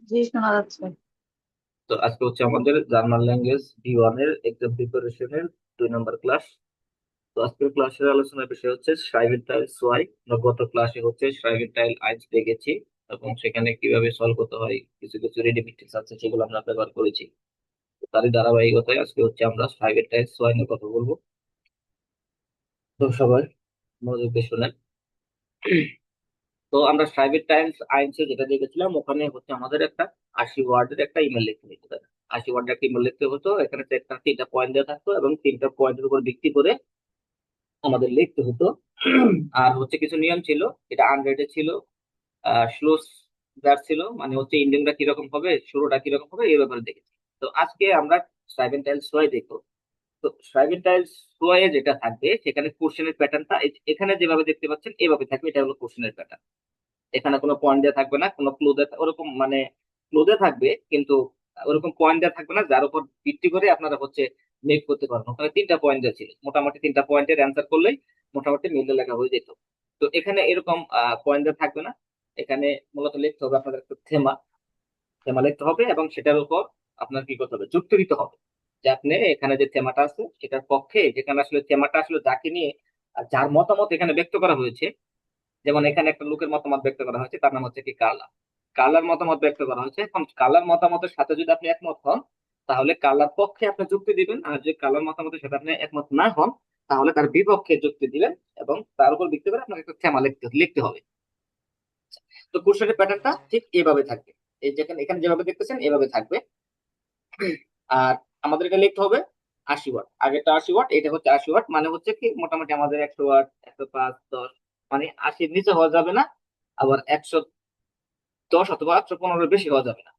জি, শোনা যাচ্ছে। তো আজকে হচ্ছে আমাদের জার্মান ল্যাঙ্গুয়েজ B1 এর এক্সাম প্রিপারেশনের 2 নম্বর ক্লাস। তো আজকের ক্লাসের আলোচনার বিষয় হচ্ছে schreiben Teil 2। আমরা গত ক্লাসে হচ্ছে schreiben Teil 1 দেখেছি এবং সেখানে কিভাবে সলভ করতে হয় কিছু কিছু রেডিমেড টিপস আছে সেগুলো আমরা ব্যবহার করেছি। তো তারই ধারাবাহিকতায় আজকে হচ্ছে আমরা schreiben Teil 2 নিয়ে কথা বলবো। তো সবাই মনোযোগ দিয়ে শুনেন। তো আমরা প্রাইভেট টাইমস আইনসে যেটা দেখেছিলাম ওখানে হচ্ছে আমাদের একটা 80 ওয়ার্ডের একটা ইমেল লিখতে হতো। 80 ওয়ার্ডের একটা ইমেল লিখতে হতো, এখানে তো একটা 3টা পয়েন্ট দেওয়া থাকতো এবং 3টা পয়েন্টের উপর ভিত্তি করে আমাদের লিখতে হতো। আর হচ্ছে কিছু নিয়ম ছিল, এটা আনরেটেড ছিল, স্লো যার ছিল, মানে হচ্ছে ইন্ডিয়ানটা কিরকম হবে, শুরুটা কিরকম হবে এই ব্যাপারে দেখেছি। তো আজকে আমরা সাইভেন টাইলস সোয়াই দেখবো। তো সাইভেন টাইলস সোয়াই যেটা থাকবে সেখানে কোশ্চেনের প্যাটার্নটা এখানে যেভাবে দেখতে পাচ্ছেন এভাবে থাকবে, এটা হলো কোশ্চেনের প্যাটার্ন। এখানে কোনো পয়েন্ট দেওয়া থাকবে না, কোনো ক্লু দেওয়া ওরকম মানে ক্লু দেওয়া থাকবে কিন্তু ওরকম পয়েন্ট দেওয়া থাকবে না যার উপর ভিত্তি করে আপনারা হচ্ছে মেক করতে পারবেন। ওখানে 3টা পয়েন্ট দেওয়া ছিল, মোটামুটি 3টা পয়েন্টের অ্যান্সার করলেই মোটামুটি মিলে লেখা হয়ে যেত। তো এখানে এরকম পয়েন্ট দেওয়া থাকবে না। এখানে মূলত লিখতে হবে আপনাদের একটা থেমা, থেমা লিখতে হবে এবং সেটার উপর আপনার কি করতে হবে, যুক্তি দিতে হবে যে আপনি এখানে যে থেমাটা আছে সেটার পক্ষে, যেখানে আসলে থেমাটা আসলে যাকে নিয়ে যার মতামত এখানে ব্যক্ত করা হয়েছে। যেমন এখানে একটা লোকের মতামত ব্যক্ত করা হয়েছে, তার নাম হচ্ছে কি কার্লা। কার্লার মতামত ব্যক্ত করা হয়েছে, এখন কার্লার মতামতের সাথে যদি আপনি একমত হন তাহলে কার্লার পক্ষে আপনি যুক্তি দিবেন, আর যদি কার্লার মতামতের সাথে আপনি একমত না হন তাহলে তার বিপক্ষে যুক্তি দিবেন এবং তার উপর ভিত্তি করে আপনাকে একটা থেমা লিখতে লিখতে হবে। তো কোশ্চেনের প্যাটার্নটা ঠিক এভাবে থাকবে, এই যেখানে এখানে যেভাবে দেখতেছেন এভাবে থাকবে। আর আমাদের এটা লিখতে হবে 80 ওয়াট, আগেরটা 80 ওয়াট, এটা হচ্ছে 80 ওয়াট, মানে হচ্ছে কি মোটামুটি আমাদের 100 ওয়াট, 105, 10, মানে 80-র নিচে হওয়া যাবে না, আবার 110 অথবা 115 বেশি হওয়া যাবে না,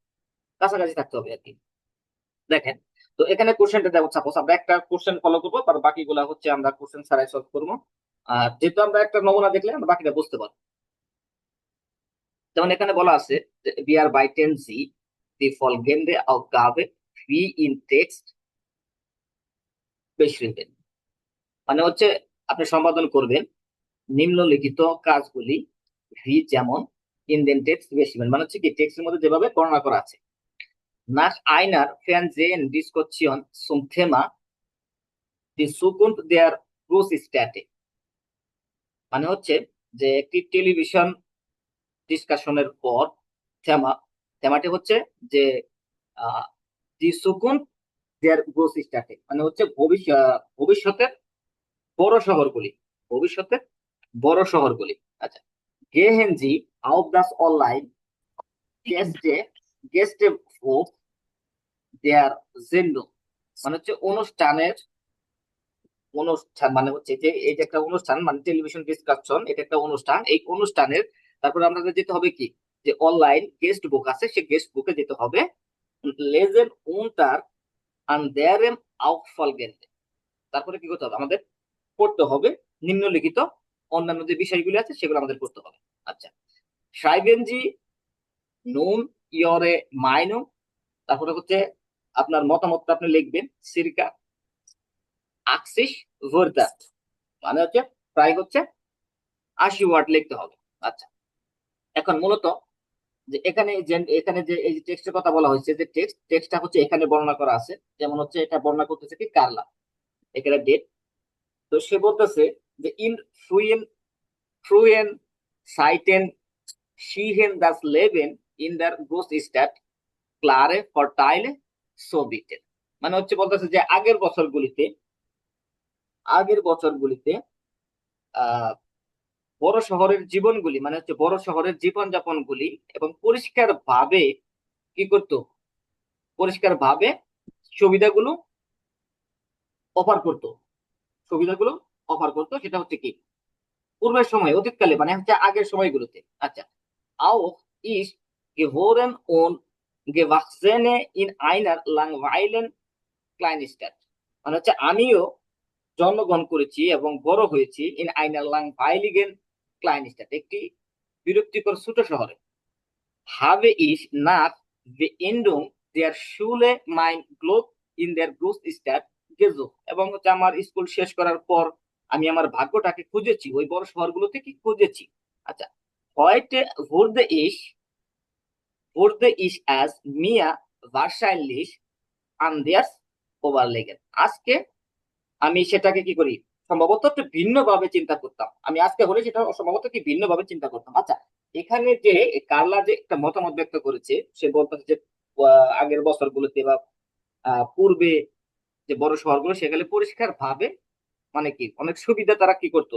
কাছাকাছি থাকতে হবে আর কি। দেখেন, তো এখানে কোশ্চেনটা যেমন সাপোজ আমরা একটা কোশ্চেন ফলো করবো, তার বাকিগুলা হচ্ছে আমরা কোশ্চেন ছাড়াই সলভ করবো। আর যেহেতু আমরা একটা নমুনা দেখলে আমরা বাকিটা বুঝতে পারবো। যেমন এখানে বলা আছে যে বিআর বাই টেন জি দি ফলগেন্ডে গাবে ফি ইন টেক্সট বেশিরবেন, মানে হচ্ছে আপনি সম্পাদন করবেন নিম্নলিখিত কাজগুলি ভি যেমন ইন্ডিয়ান টেক্সট বেশিরবেন, মানে হচ্ছে কি টেক্সটের মধ্যে যেভাবে বর্ণনা করা আছে। Nach einer Fernsehen-Diskussion zum Thema die Zukunft der Großstädte, মানে হচ্ছে যে একটি টেলিভিশন ডিসকাশনের পর থেমা, থেমাটি হচ্ছে যে দি সুকুন্ত দেয়ার গ্রোসস্টাটে, মানে হচ্ছে ভবিষ্যতের বড় শহরগুলি, ভবিষ্যতের বড় শহরগুলি। আচ্ছা, গেহেন জি auf das Online Gäste Gäste দেয়ার Sendung, মানে হচ্ছে অনুষ্ঠানের, অনুষ্ঠান মানে হচ্ছে যে এই যে একটা অনুষ্ঠান মানে টেলিভিশন ডিসকাশন, এটা একটা অনুষ্ঠান, এই অনুষ্ঠানের তারপরে আমাদের যেতে হবে কি, যে অনলাইন গেস্ট বুক আছে সে গেস্ট বুকে যেতে হবে লেজেন উনটার আন দেয়ারেম আউফলগেন, তারপরে কি করতে হবে আমাদের, পড়তে হবে নিম্নলিখিত অন্যান্য যে বিষয়গুলি আছে সেগুলো আমাদের করতে হবে। আচ্ছা, সাইবেনজি নুন ইয়রে মাইনু, তারপরে হচ্ছে আপনার মতামতটা আপনি লিখবেন সিরকা আকসিস ভোরদা, মানে হচ্ছে প্রায় হচ্ছে 80 ওয়ার্ড লিখতে হবে। আচ্ছা, এখন মূলত যে এখানে যে এই যে টেক্সটের কথা বলা হয়েছে, যে টেক্সটটা হচ্ছে এখানে বর্ণনা করা আছে, যেমন হচ্ছে এটা বর্ণনা করতেছে কি কার্লা, এখানে ডেট। তো সে বলতেছে যে ইন ফ্রুয়েন ফ্রুয়েন সাইটেন শিহেন দাস লেবেন ইন দার গ্রোস স্টার্ট ক্লারে ফরটাইলে সোবিটেন, মানে হচ্ছে বলতেছে যে আগের বছরগুলিতে আহ বড় শহরের জীবনগুলি, মানে হচ্ছে বড় শহরের জীবনযাপন গুলি এবং পরিষ্কার ভাবে কি করতো, পরিষ্কার ভাবে সুবিধাগুলো অফার করতো, সুবিধাগুলো অফার করতো, সেটা হচ্ছে কি পূর্বের সময়, অতীতকালে, মানে হচ্ছে আগের সময়গুলোতে। আচ্ছা, আও ইস geboren und gewachsene in einer langweiligen Kleinstadt, মানে হচ্ছে আমিও জন্মগ্রহণ করেছি এবং বড় হয়েছি ইন আইনার langweiligen Kleinstadt, একটি বিরক্তিকর ছোট শহরে। Habe ich nach Beendung der Schule mein Glück in der Großstadt gesucht, এবং হচ্ছে আমার স্কুল শেষ করার পর আমি আমার ভাগ্যটাকে খুঁজেছি ওই বড় শহরগুলো থেকে খুঁজেছি। আচ্ছা, heute wurde ich wurde ich es mir wahrscheinlich anders überlegen। আজকে আমি সেটাকে কি করি, সম্ভবত একটু ভিন্ন ভাবে চিন্তা করতাম। আমি আজকে হলে সেটা সম্ভবত কি ভিন্ন ভাবে চিন্তা করতাম। আচ্ছা, এখানে যে কার্লা যে একটা মতামত ব্যক্ত করেছে, সে বলতেছে যে আগের বছরগুলোতে বা পূর্বে যে বড় শহরগুলো সেখানে পরিষ্কার ভাবে মানে কি অনেক সুবিধা তারা কি করতো,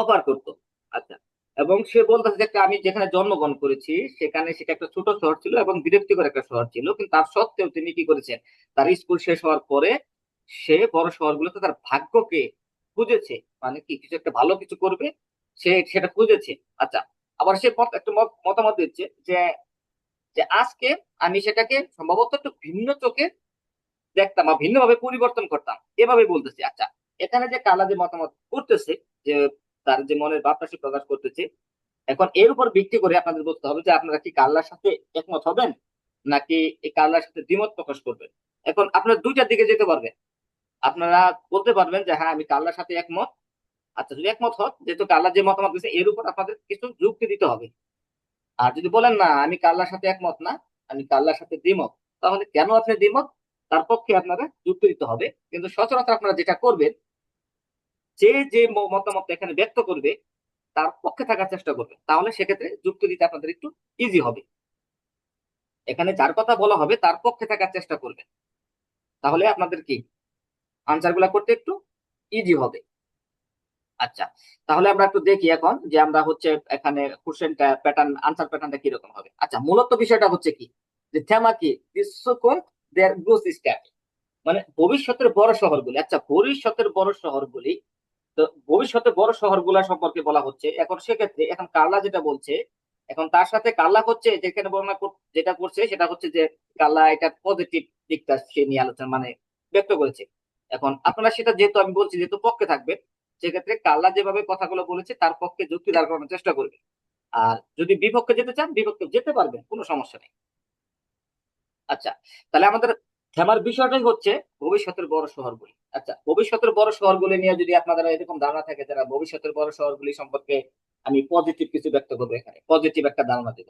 অফার করতো। আচ্ছা, এবং সে বলতেছে যে আমি যেখানে জন্মগ্রহণ করেছি সেখানে সেটা একটা ছোট শহর ছিল এবং বিরক্তিকর একটা শহর ছিল, কিন্তু তার সত্ত্বেও তিনি কি করেছেন, তার স্কুল শেষ হওয়ার পরে সে বড় শহরগুলোতে তার ভাগ্যকে খুঁজেছে, মানে কি কিছু একটা ভালো কিছু করবে, সে সেটা খুঁজেছে। আচ্ছা, আবার সে একটা মতামত দিচ্ছে যে যে আজকে আমি সেটাকে সম্ভবত একটু ভিন্ন চোখে দেখতাম বা ভিন্নভাবে পরিবর্তন করতাম, এভাবে বলতেছে। আচ্ছা, এখানে যে কালা যে মতামত করতেছে, যে তার যে মনের ভাবটা সে প্রকাশ করতেছে, এখন এর উপর ভিত্তি করে আপনাদের বলতে হবে যে আপনারা কি কাল্লার সাথে একমত হবেন নাকি এই কাল্লার সাথে দ্বিমত প্রকাশ করবেন। এখন আপনারা দুইটার দিকে যেতে পারবেন। আপনারা বলতে পারবেন যে হ্যাঁ আমি কাল্লার সাথে একমত। আচ্ছা, যদি একমত হন, যেহেতু কাল্লার যে মতামত দিচ্ছে এর উপর আপনাদের কিছু যুক্তি দিতে হবে। আর যদি বলেন না আমি কাল্লার সাথে একমত না, আমি কাল্লার সাথে দ্বিমত, তাহলে কেন আপনি দ্বিমত তার পক্ষে আপনারা যুক্তি দিতে হবে। কিন্তু সচরাচর আপনারা যেটা করবেন, যে যে মতামত এখানে ব্যক্ত করবে তার পক্ষে থাকার চেষ্টা করবেন, তাহলে সেক্ষেত্রে যুক্তি দিতে আপনাদের একটু ইজি হবে। এখানে যার কথা বলা হবে তার পক্ষে থাকার চেষ্টা করবেন, তাহলে আপনাদের কি আনসার গুলা করতে একটু ইজি হবে। আচ্ছা, তাহলে আমরা একটু দেখি এখন যে আমরা হচ্ছে এখানে কোশ্চেনটা প্যাটার্ন আনসার প্যাটার্নটা কিরকম হবে। আচ্ছা, মূলত বিষয়টা হচ্ছে কি, যে থেমা কি বিশ্বকোণ দেয়ার গ্রোথ স্ট্যাট, মানে ভবিষ্যতের বড় শহরগুলি। আচ্ছা, ভবিষ্যতের বড় শহরগুলি, তো ভবিষ্যতে বড় শহরগুলা সম্পর্কে বলা হচ্ছে। এখন সেক্ষেত্রে এখন কার্লা যেটা বলছে, এখন তার সাথে কার্লা হচ্ছে যেখানে বর্ণনা যেটা করছে সেটা হচ্ছে যে কার্লা এটা পজিটিভ দিকটা সে নিয়ে আলোচনা মানে ব্যক্ত করেছে। এখন আপনারা সেটা যেহেতু আমি বলছি যেহেতু পক্ষে থাকবেন, সেক্ষেত্রে কার্লা যেভাবে কথাগুলো বলেছে তার পক্ষে যুক্তি দাঁড় করানোর চেষ্টা করবে। আর যদি বিপক্ষে যেতে চান বিপক্ষে যেতে পারবেন, কোনো সমস্যা নেই। আচ্ছা, তাহলে আমাদের থেমার বিষয়টাই হচ্ছে ভবিষ্যতের বড় শহরগুলি। আচ্ছা, ভবিষ্যতের বড় শহরগুলি নিয়ে যদি আপনাদের এরকম ধারণা থাকে যারা ভবিষ্যতের বড় শহরগুলি সম্পর্কে আমি পজিটিভ কিছু ব্যক্ত করবো, এখানে পজিটিভ একটা ধারণা দিব,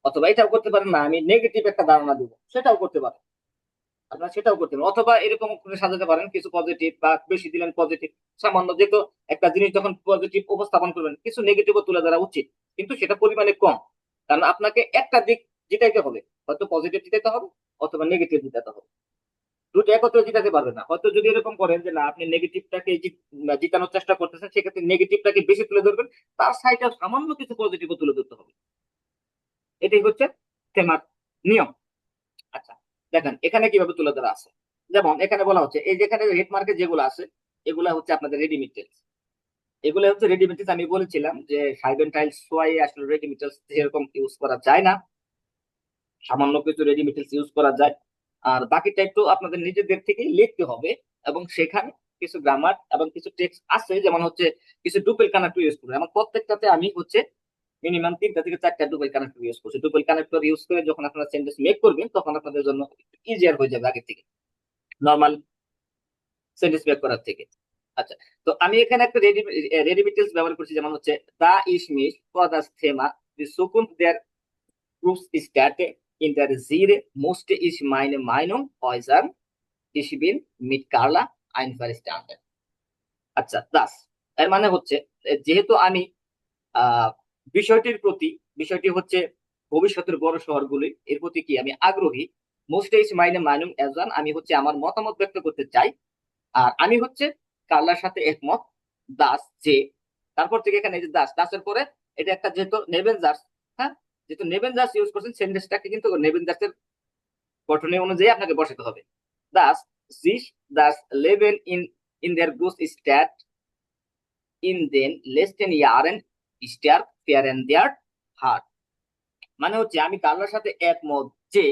অথবা এটাও করতে পারেন না আমি নেগেটিভ একটা ধারণা দিব, সেটাও করতে পারেন। আপনারা সেটাও করতে পারেন, অথবা এরকম করে সাজাতে পারেন কিছু পজিটিভ বা বেশি দিলেন পজিটিভ, সামান্য যেহেতু একটা জিনিস যখন পজিটিভ উপস্থাপন করবেন কিছু নেগেটিভও তুলে ধরা উচিত, কিন্তু সেটা পরিমাণে কম। কারণ আপনাকে একটা দিক জিতাইতে হবে, হয়তো পজিটিভ জিতাইতে হবে অথবা নেগেটিভ জিতাতে হবে, দুটো একত্রে জিতাতে পারবে না। হয়তো যদি এরকম করেন যে না আপনি নেগেটিভটাকে জিতানোর চেষ্টা করতেছেন, সেক্ষেত্রে নেগেটিভটাকে বেশি তুলে ধরবেন, তার সাইডে সামান্য কিছু পজিটিভও তুলে ধরতে হবে। এটাই হচ্ছে থেমার নিয়ম। আচ্ছা, দেখেন এখানে কিভাবে তুলে ধরা আছে। যেমন এখানে বলা হচ্ছে এই যেখানে রেড মার্কে যেগুলো আছে এগুলা হচ্ছে আপনাদের রেডিমেড টেলস। এগুলো হচ্ছে রেডিমেড টেলস। আমি বলেছিলাম যে সাইবেন টাইলস সোয়াই আসলে রেডিমেড টেলস সেরকম ইউজ করা যায় না, সামান্য কিছু রেডিমেড টেলস ইউজ করা যায়। আর বাকিটা একটু আপনাদের নিজেদের থেকেই লিখতে হবে, এবং সেখানে কিছু গ্রামার এবং কিছু টেক্সট আছে, যেমন হচ্ছে কিছু ডুপেল কানেক্টর ইউজ করবে। আমার প্রত্যেকটাতে আমি হচ্ছে মিনিমাম 3টা থেকে 4টা ডুপেল কানেক্টর ইউজ করছি। ডুপেল কানেক্টর ইউজ করে যখন আপনারা সেন্টেন্স মেক করবেন তখন আপনাদের জন্য ইজিয়ার হয়ে যাবে আগে থেকে নর্মাল সেন্টেন্স মেক করার থেকে। আচ্ছা, তো আমি এখানে একটা রেডিমেড টেলস ব্যবহার করছি, যেমন হচ্ছে দা ইস মিস পদাস থেমা দি সুকুন দেয়ার গ্রুপস স্টার্টে in der Serie musste ich meine Meinung äußern. Ich bin mit Carla einverstanden. আচ্ছা, দাস এর মানে হচ্ছে যেহেতু আমি আহ বিষয়টির প্রতি, বিষয়টি হচ্ছে ভবিষ্যতের বড় শহরগুলি এর প্রতি কি আমি আগ্রহী। মোস্ট ইজ মাইনে মাইনুম এজন, আমি হচ্ছে আমার মতামত ব্যক্ত করতে চাই। আর আমি হচ্ছে কার্লার সাথে একমত। দাস যে, তারপর থেকে এখানে এই যে দাস, দাসের পরে এটা একটা যেহেতু নেবেনজার্স, হ্যাঁ, যেহেতু নেবেনজার্স ইউজ করছেন সেন্টেন্সটাকে কিন্তু নেবেনজার্সের গঠনের অনুযায়ী আপনাকে বসাতে হবে। Das sich das Leben in der Großstadt in den letzten Jahren stark verändert hat, মানে হচ্ছে আমি কার্লার সাথে একমত যে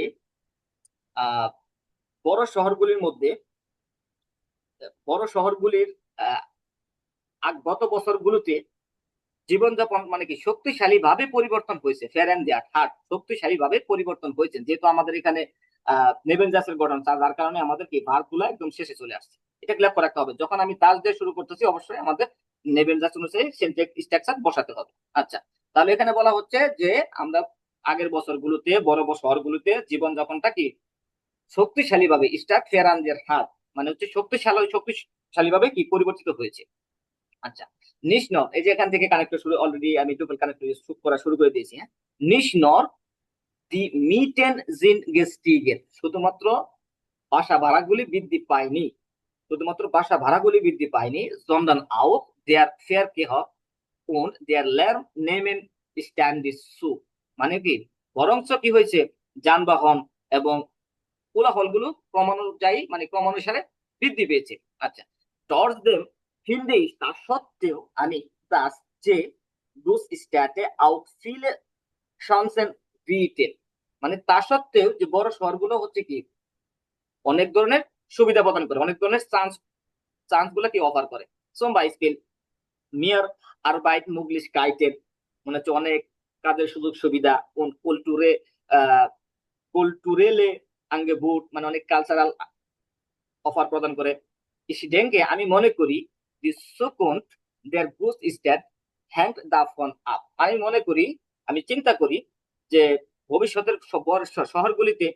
আহ বড় শহরগুলির মধ্যে, বড় শহরগুলির আহ গত বছরগুলোতে জীবনযাপন মানে কি শক্তিশালী ভাবে পরিবর্তন হয়েছে। ফেয়ার অ্যান্ড দ্যাট হার্ট শক্তিশালী ভাবে পরিবর্তন হয়েছে, যেহেতু আমাদের এখানে নেভেনজাসের গঠন, যার কারণে আমাদের কি ভার্বগুলো একদম শেষে চলে আসছে। এটা ক্লিয়ার করে রাখতে হবে, যখন আমি দাস দিয়ে শুরু করতেছি অবশ্যই আমাদের নেভেনজাস অনুযায়ী সেন্টেন্স স্ট্রাকচার বসাতে হবে। আচ্ছা, তাহলে এখানে বলা হচ্ছে যে আমরা আগের বছরগুলোতে বড় বড় শহরগুলোতে জীবনযাপনটা কি শক্তিশালী ভাবে স্টার্ট ফেরানদের হাত, মানে হচ্ছে শক্তিশালী ভাবে কি পরিবর্তিত হয়েছে। আচ্ছা, নিশনর, এই যে এখান থেকে কানেক্টর শুরু, অলরেডি আমি টুপল কানেক্টর করা শুরু করে দিয়েছি। হ্যাঁ, নিশনর দি মিটেন জিন গেস্টিগেন, শুধুমাত্র বাসা ভাড়াগুলি বৃদ্ধি পায়নি, শুধুমাত্র বাসা ভাড়াগুলি বৃদ্ধি পায়নি, জন্ডান আউট দেয়ার ফেয়ার কে und der Lärm nehmen ständig zu, মানে কি বরঞ্চ কি হয়েছে, যানবাহন এবং কোলাহলগুলো ক্রমানুযায়ী মানে ক্রমানুসারে বৃদ্ধি পেয়েছে। আচ্ছা, টর্চ দেম ফিল্ডে তা সত্ত্বেও আমি দাস যে গ্রুস স্ট্যাটে আউট ফিলে শানসেন বিটেন, মানে তা সত্ত্বেও যে বড় শহরগুলো হচ্ছে কি অনেক ধরনের সুবিধা প্রদান করে, অনেক ধরনের চান্স গুলো কি অফার করে। সোম বাইসপিল মিয়ার আরবাইট মুগলিশকাইটের, মানে হচ্ছে অনেক কাজের সুযোগ সুবিধা, কোন কুলটুরেলে আঙ্গেবুট, মানে অনেক কালচারাল অফার প্রদান করে। ইসিডেঙ্গে আমি মনে করি দি সুকুন্ট দেয়ার বুস্ট স্ট্যাট হ্যান্ড দা ফোন আপ, আমি মনে করি, আমি চিন্তা করি যে ভবিষ্যতের শহরগুলিতে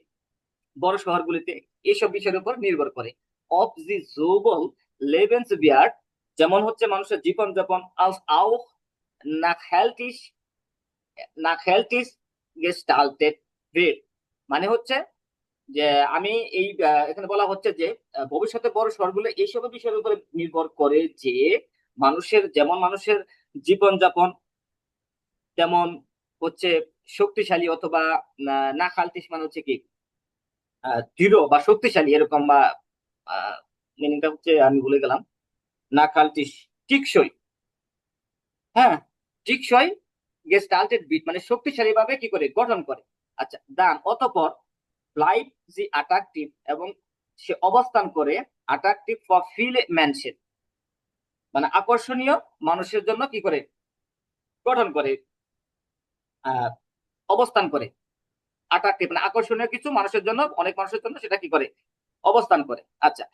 বড় শহরগুলিতে এইসব বিষয়ের উপর নির্ভর করে। অফ জি জোবল লেভেন্স বিয়ার্ড, যেমন হচ্ছে মানুষের জীবনযাপন, আলস আও নাকহেলটিস নাকহেলটিস গেস্টাল্টেড ভেট, মানে হচ্ছে যে আমি এই এখানে বলা হচ্ছে যে ভবিষ্যতে বড় শহরগুলো এইসব বিষয়ের উপরে নির্ভর করে যে মানুষের জীবনযাপন তেমন হচ্ছে শক্তিশালী, অথবা না খালতিস মানে হচ্ছে কি দৃঢ় বা শক্তিশালী এরকম, বা মিনিংটা হচ্ছে আমি ভুলে গেলাম, না খালতিস টিকসই, হ্যাঁ টিকসই গেস্টাল্টেড বিট, মানে শক্তিশালী ভাবে কি করে গঠন করে। আচ্ছা, দান অতঃপর লাইফ জি অ্যাট্রাকটিভ, এবং সে অবস্থান করে অ্যাট্রাকটিভ ফর ফিল ম্যানশন, মানে আকর্ষণীয় মানুষের জন্য কি করে গঠন করে, আহ অবস্থান করে, অ্যাট্রাকটিভ মানে আকর্ষণীয় কিছু মানুষের জন্য, অনেক মানুষের জন্য সেটা কি করে অবস্থান করে। আচ্ছা,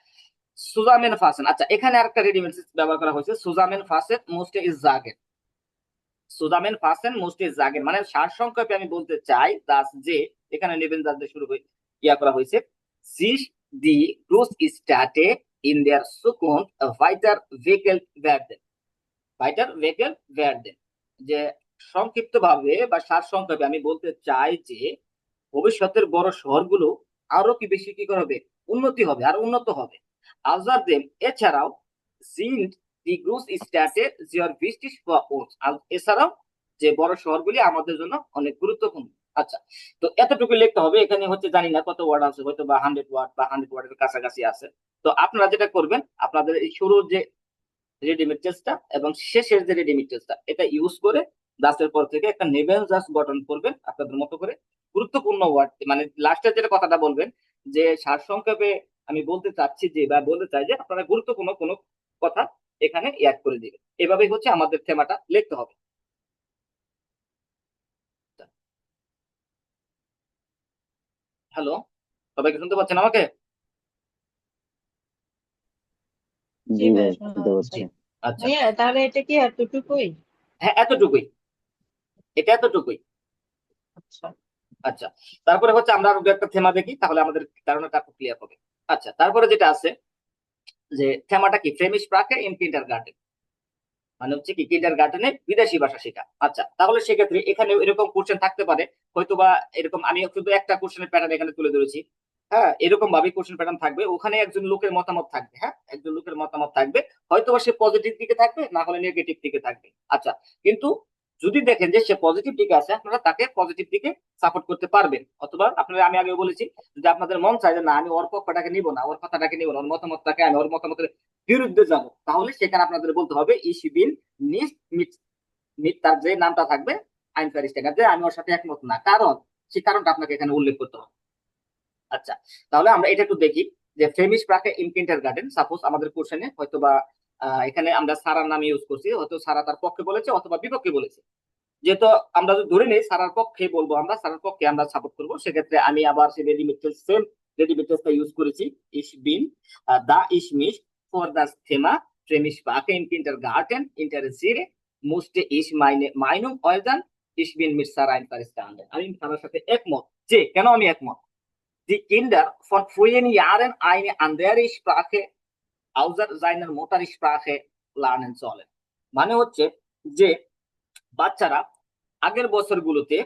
সুজামেন ফাসেন, আচ্ছা এখানে আরেকটা রেডিমেড ব্যবহার করা হয়েছে, সুজামেন ফাসেন মোস্টে ইজ জাগেন, সুজামেন ফাসেন মোস্টে ইজ জাগেন, মানে সারসংক্ষেপে আমি বলতে চাই দাস যে, এখানে নেবেন দাস দিয়ে শুরু হয়ে করা হয়েছে, সিস দি গ্রোস স্টার্টে ইন দেয়ার সুকুন্ট ভাইটার ভেহিকেল ভ্যারডেন, ভাইটার ভেহিকেল ভ্যারডেন, যে সংক্ষিপ্ত ভাবে বা সারসংক্ষেপে আমি বলতে চাই যে ভবিষ্যতের বড় শহরগুলো আরো কি বেশি কি হবে, উন্নতি হবে, আর উন্নত হবে। আজার দেম, এছাড়াও সিন্ট দি গ্রুস স্ট্যাটে জিওর ভিস্টিস ফর ওস, এছাড়াও যে বড় শহরগুলি আমাদের জন্য অনেক গুরুত্বপূর্ণ। আচ্ছা, তো এতটুকু লিখতে হবে, এখানে হচ্ছে জানি না কত ওয়ার্ড আছে, হয়তো বা 100 ওয়ার্ড বা 100 ওয়ার্ডের কাছাকাছি আছে। তো আপনারা যেটা করবেন, আপনাদের এই শুরুর যে রেডিমেড টেস্টটা এবং শেষের যে রেডিমেড টেস্টটা, এটা ইউজ করে দাসের পর থেকে একটা নেবেল জাস গঠন করবেন আপনাদের মতো করে। গুরুত্বপূর্ণ ওয়ার্ড মানে লাস্টের যেটা কথাটা বলবেন, যে সারসংক্ষেপে আমি বলতে চাচ্ছি যে বা বলতে চাই যে আপনারা গুরুত্বপূর্ণ কোনো কথা এখানে অ্যাড করে দিবেন। এভাবেই হচ্ছে আমাদের থেমাটা লিখতে হবে। হ্যালো, সবাইকে শুনতে পাচ্ছেন আমাকে? জি জি ভাই ভাই, শোনা শুনতে যাচ্ছে। পাচ্ছি। আচ্ছা, ভাইয়া তাহলে এটা কি এতটুকুই? হ্যাঁ এতটুকুই, এটা এতটুকুই। আচ্ছা। আচ্ছা, তারপরে হচ্ছে আমরা আরো দু একটা থেমা দেখি, তাহলে আমাদের ধারণাটা ক্লিয়ার হবে। আচ্ছা, তারপরে যেটা আছে যে থেমাটা কি, ফ্রেমিশ প্রাকে ইন কিন্ডার গার্ডেন, মানে হচ্ছে কি কিন্ডার গার্ডেনে বিদেশি ভাষা শেখা। আচ্ছা, তাহলে সেক্ষেত্রে এখানে এরকম কোশ্চেন থাকতে পারে, হয়তোবা এরকম আমি শুধু একটা কোশ্চেনের প্যাটার্ন এখানে তুলে ধরেছি। হ্যাঁ, এরকম ভাবে কোশ্চেন প্যাটার্ন থাকবে, ওখানে একজন লোকের মতামত থাকবে, হ্যাঁ একজন লোকের মতামত থাকবে, হয়তোবা সে পজিটিভ দিকে থাকবে, না হলে নেগেটিভ দিকে থাকবে। আচ্ছা, কিন্তু যদি দেখেন যে সে পজিটিভ দিকে আছে, আপনারা তাকে পজিটিভ দিকে সাপোর্ট করতে পারবেন, অথবা আপনারা, আমি আগে বলেছি, যদি আপনাদের মন চায় যে না আমি ওর পক্ষটাকে নিব না, ওর কথাটাকে নিব না, ওর মতামতটাকে আমি ওর মতামতের বিরুদ্ধে যাব, তাহলে সেখানে আপনাদের বলতে হবে ইসিবিন নিস মিট মিট, তার যে নামটা থাকবে আইনফারিস্টেকার, যে আমি ওর সাথে একমত না, কারণ সেই কারণটা আপনাকে এখানে উল্লেখ করতে হবে। আচ্ছা, তাহলে আমরা এটা একটু দেখি যে ফ্রেমিশ প্রাকে ইন কিন্ডার গার্ডেন, সাপোজ আমাদের কোশ্চেনে হয়তো বা এখানে আমরা সারার নাম ইউজ করছি, হয়তো সারা তার পক্ষে বলেছে অথবা বিপক্ষে বলেছে, যেহেতু আমরা যদি ধরে নেই সারার পক্ষে বলবো, আমরা সারার পক্ষে আমরা সাপোর্ট করবো, সেক্ষেত্রে আমি আবার সেই সেম রেডিমেড টেস্টটা ইউজ করেছি, ইস বিন দা ইস মিস ফর দা থেমা ফ্রেমিশ প্রাকে ইন কিন্ডার গার্ডেন ইন্টারেসিরে মুস্টে ইস মাইনে মাইনুম অয়দান Ich bin mit Sarah einverstanden. আমি সারার সাথে একমত। যে কেন আমি একমত? Die Kinder von frühen Jahren eine andere Sprache außer seiner Muttersprache lernen sollen। মানে হচ্ছে যে বাচ্চারা আগের বছরগুলোতে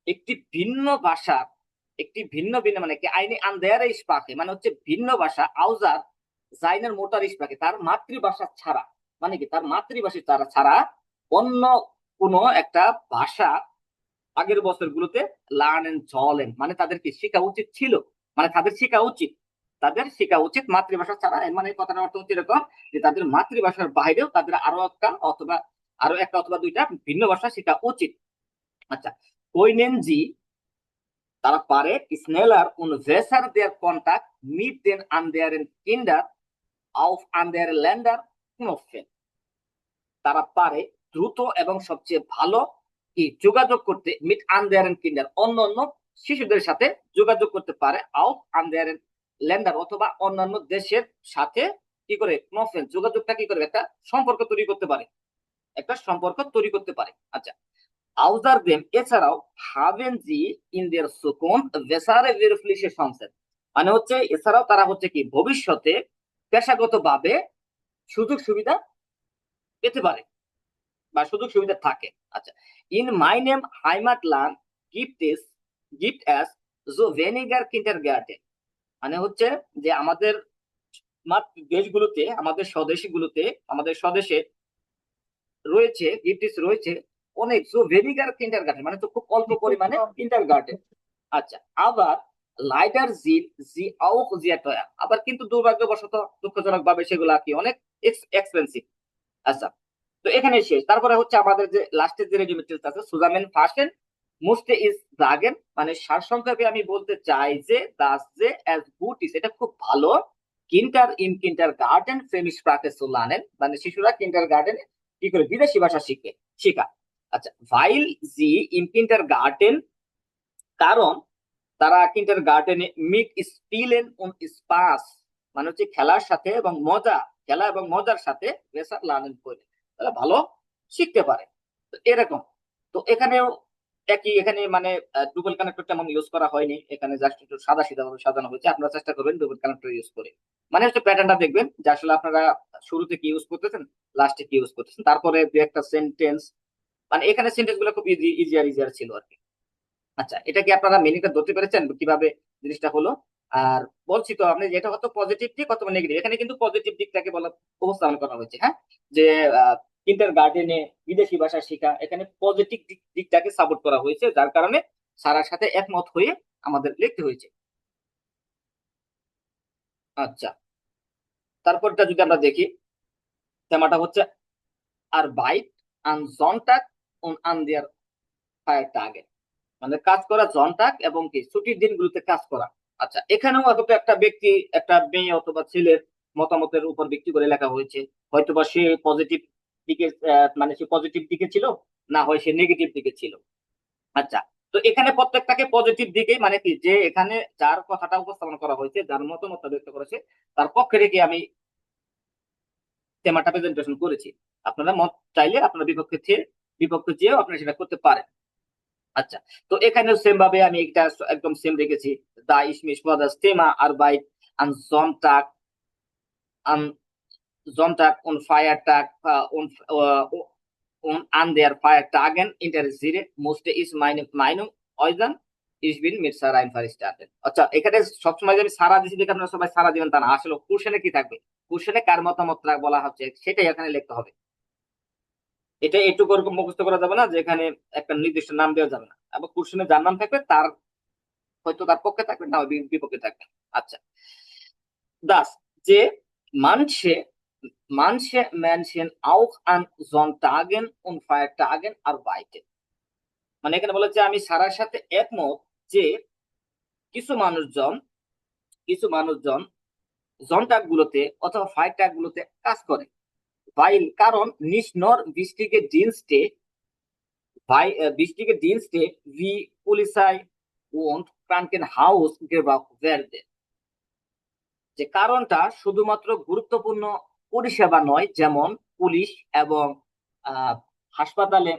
একটি ভিন্ন ভাষা, একটি ভিন্ন ভিন্ন মানে কি আইনি আন্দায়ার স্পাকে মানে হচ্ছে ভিন্ন ভাষা আউজার জাইনার মোটার স্পাকে তার মাতৃভাষা ছাড়া, মানে কি তার মাতৃভাষা ছাড়া ছাড়া অন্য কোনো একটা ভাষা আগের বছরগুলোতে লার্নেন চলেন মানে তাদেরকে শেখা উচিত ছিল, মানে তাদের শেখা উচিত, তাদের শেখা উচিত মাতৃভাষা ছাড়া। এর মানে কথাটার অর্থ হচ্ছে এরকম যে তাদের মাতৃভাষার বাইরেও তাদের আরো একটা অথবা দুইটা ভিন্ন ভাষা শেখা উচিত। আচ্ছা, কইনেন জি তারা পারে schneller und besser der Kontakt mit den anderen Kindern auf anderen Länder knüpfen। তারা পারে দ্রুত এবং সবচেয়ে ভালো কি যোগাযোগ করতে মিট আন্দায়ারেন কিন্ডার অন্য অন্য শিশুদের সাথে যোগাযোগ করতে পারে আউট আন্দায়ারেন ল্যান্ডার অথবা অন্যান্য দেশের সাথে কি করে নফেন যোগাযোগটা কি করে একটা সম্পর্ক তৈরি করতে পারে, একটা সম্পর্ক তৈরি করতে পারে। আচ্ছা, আউজার দেম এছাড়াও হাভেন জি ইন দের সুকুন বেসারে বেরফ্লিশে সংসেদ মানে হচ্ছে এছাড়াও তারা হচ্ছে কি ভবিষ্যতে পেশাগতভাবে সুযোগ সুবিধা পেতে পারে বা সুযোগ সুবিধা থাকে। আচ্ছা, ইন মাই নেম হাইমাটল্যান্ড গিফট অ্যাস জো ভেনিগার কিন্ডারগার্টেন মানে হচ্ছে যে আমাদের দেশগুলোতে আমাদের স্বদেশে রয়েছে গিফট রয়েছে অনেক জো ভেনিগার কিন্ডারগার্টেন মানে তো খুব অল্প পরিমাণে কিন্ডারগার্টেন। আচ্ছা, আবার লাইটার জিল জি আউক জিয়াটয়া আবার কিন্তু দুর্ভাগ্যবশত দুঃখজনক ভাবে সেগুলা কি অনেক এক্সপেন্সিভ। আচ্ছা, তো এখানে শেষ। তারপরে হচ্ছে আমাদের যে লাস্টের যে রেডিমেটেলস আছে সুজামেন ফাসেন মুস্তে ইজ জাগেন মানে সারসংক্ষেপে আমি বলতে চাই যে দাস যে অ্যাজ গুড ইজ এটা খুব ভালো কিন্টার গার্ডেন ফ্রেমিশ প্রাকে সুলানেন মানে শিশুরা কিন্টার গার্ডেনে কি করে বিদেশি ভাষা শেখা। আচ্ছা, ভাইল জি কিন্টার গার্ডেন কারণ তারা কিন্টার গার্ডেনে মিট স্পিলেন উন স্পাস মানে হচ্ছে খেলার সাথে এবং খেলা এবং মজার সাথে বেসার লার্নেন করে তাহলে ভালো শিখতে পারে। তো এরকম, তো এখানেও একই, এখানে মানে ডুবল কানেক্টর তেমন ইউজ করা হয়নি, এখানে জাস্ট একটু সাদা সিধা ভাবে সাজানো হয়েছে। আপনারা চেষ্টা করবেন ডুবল কানেক্টর ইউজ করে, মানে হচ্ছে প্যাটার্নটা দেখবেন যে আসলে আপনারা শুরুতে কি ইউজ করতেছেন লাস্টে কি ইউজ করতেছেন, তারপরে দু একটা সেন্টেন্স মানে এখানে সেন্টেন্স গুলো খুব ইজিয়ার ছিল আর কি। আচ্ছা, এটা কি আপনারা মিনিংটা ধরতে পেরেছেন কিভাবে জিনিসটা হলো? আর বলছি তো আপনি যেটা হতো পজিটিভ দিক অথবা নেগেটিভ, এখানে কিন্তু পজিটিভ দিকটাকে বলা উপস্থাপন করা হয়েছে। হ্যাঁ, যে কিন্ডার গার্ডেনে বিদেশি ভাষা শেখা এখানে পজিটিভ দিকটাকে সাপোর্ট করা হয়েছে, যার কারণে সারার সাথে একমত হয়ে আমাদের লিখতে হয়েছে। আচ্ছা, তারপরটা যদি আমরা দেখি তেমাটা হচ্ছে আর বাইট আন জনটাক উন আন দেয়ার ফায়ার মানে কাজ করা জনটাক এবং কি ছুটির দিনগুলোতে কাজ করা। আচ্ছা, এখানেও হয়তো একটা ব্যক্তি একটা মেয়ে অথবা ছেলের মতামতের উপর ভিত্তি করে লেখা হয়েছে, হয়তোবা সে পজিটিভ দিকে মানে সে পজিটিভ দিকে ছিল, না হয় সে নেগেটিভ দিকে ছিল। আচ্ছা, তো এখানে প্রত্যেকটাকে পজিটিভ দিকেই মানে কি যে এখানে যার কথাটা উপস্থাপন করা হয়েছে যার মতামত ব্যক্ত করেছে তার পক্ষে রেখে আমি তেমাটা প্রেজেন্টেশন করেছি। আপনারা মত চাইলে আপনারা বিপক্ষে চেয়েও আপনারা সেটা করতে পারেন। আচ্ছা, তো এখানেও সেম ভাবে আমি এটা একদম সেম রেখেছি দা ইসমিস ফাদার্স তেমা আর বাইট আন আন জনটাক উন ফায়ারটাক উন উন আন দেয়ার ফায়ারটাগেন ইন্টারেসিরে মোস্টে ইস মাইনুম অয়জান ইস বিন মিট সারা ইনফারিস্টাটেন। আচ্ছা, এখানে সবসময় যে আমি সারা দিছি দেখে আপনারা সবাই সারা দিবেন তা না, আসলে কোশ্চেনে কি থাকবে, কোশ্চেনে কার মতামত বলা হচ্ছে সেটাই এখানে লিখতে হবে। এটা একটু করে মুখস্থ করা যাবে না যে এখানে একটা নির্দিষ্ট নাম দেওয়া যাবে না, এবং কোশ্চেনে যার নাম থাকবে তার হয়তো তার পক্ষে থাকবে না বিপক্ষে থাকবে। আচ্ছা, দাস যে manche Menschen auch an Sonntagen und Feiertagen arbeiten মানে এখানে বলা যে আমি সারার সাথে একমত যে কিছু মানুষজন জনটাক গুলোতে অথবা ফায়ারটাগ গুলোতে কাজ করে, weil কারণ nicht nur wichtige Dienste wie Polizei und Krankenhaus gebraucht werden যে কারণটা শুধুমাত্র গুরুত্বপূর্ণ পরিষেবা নয়, যেমন পুলিশ এবং হাসপাতালে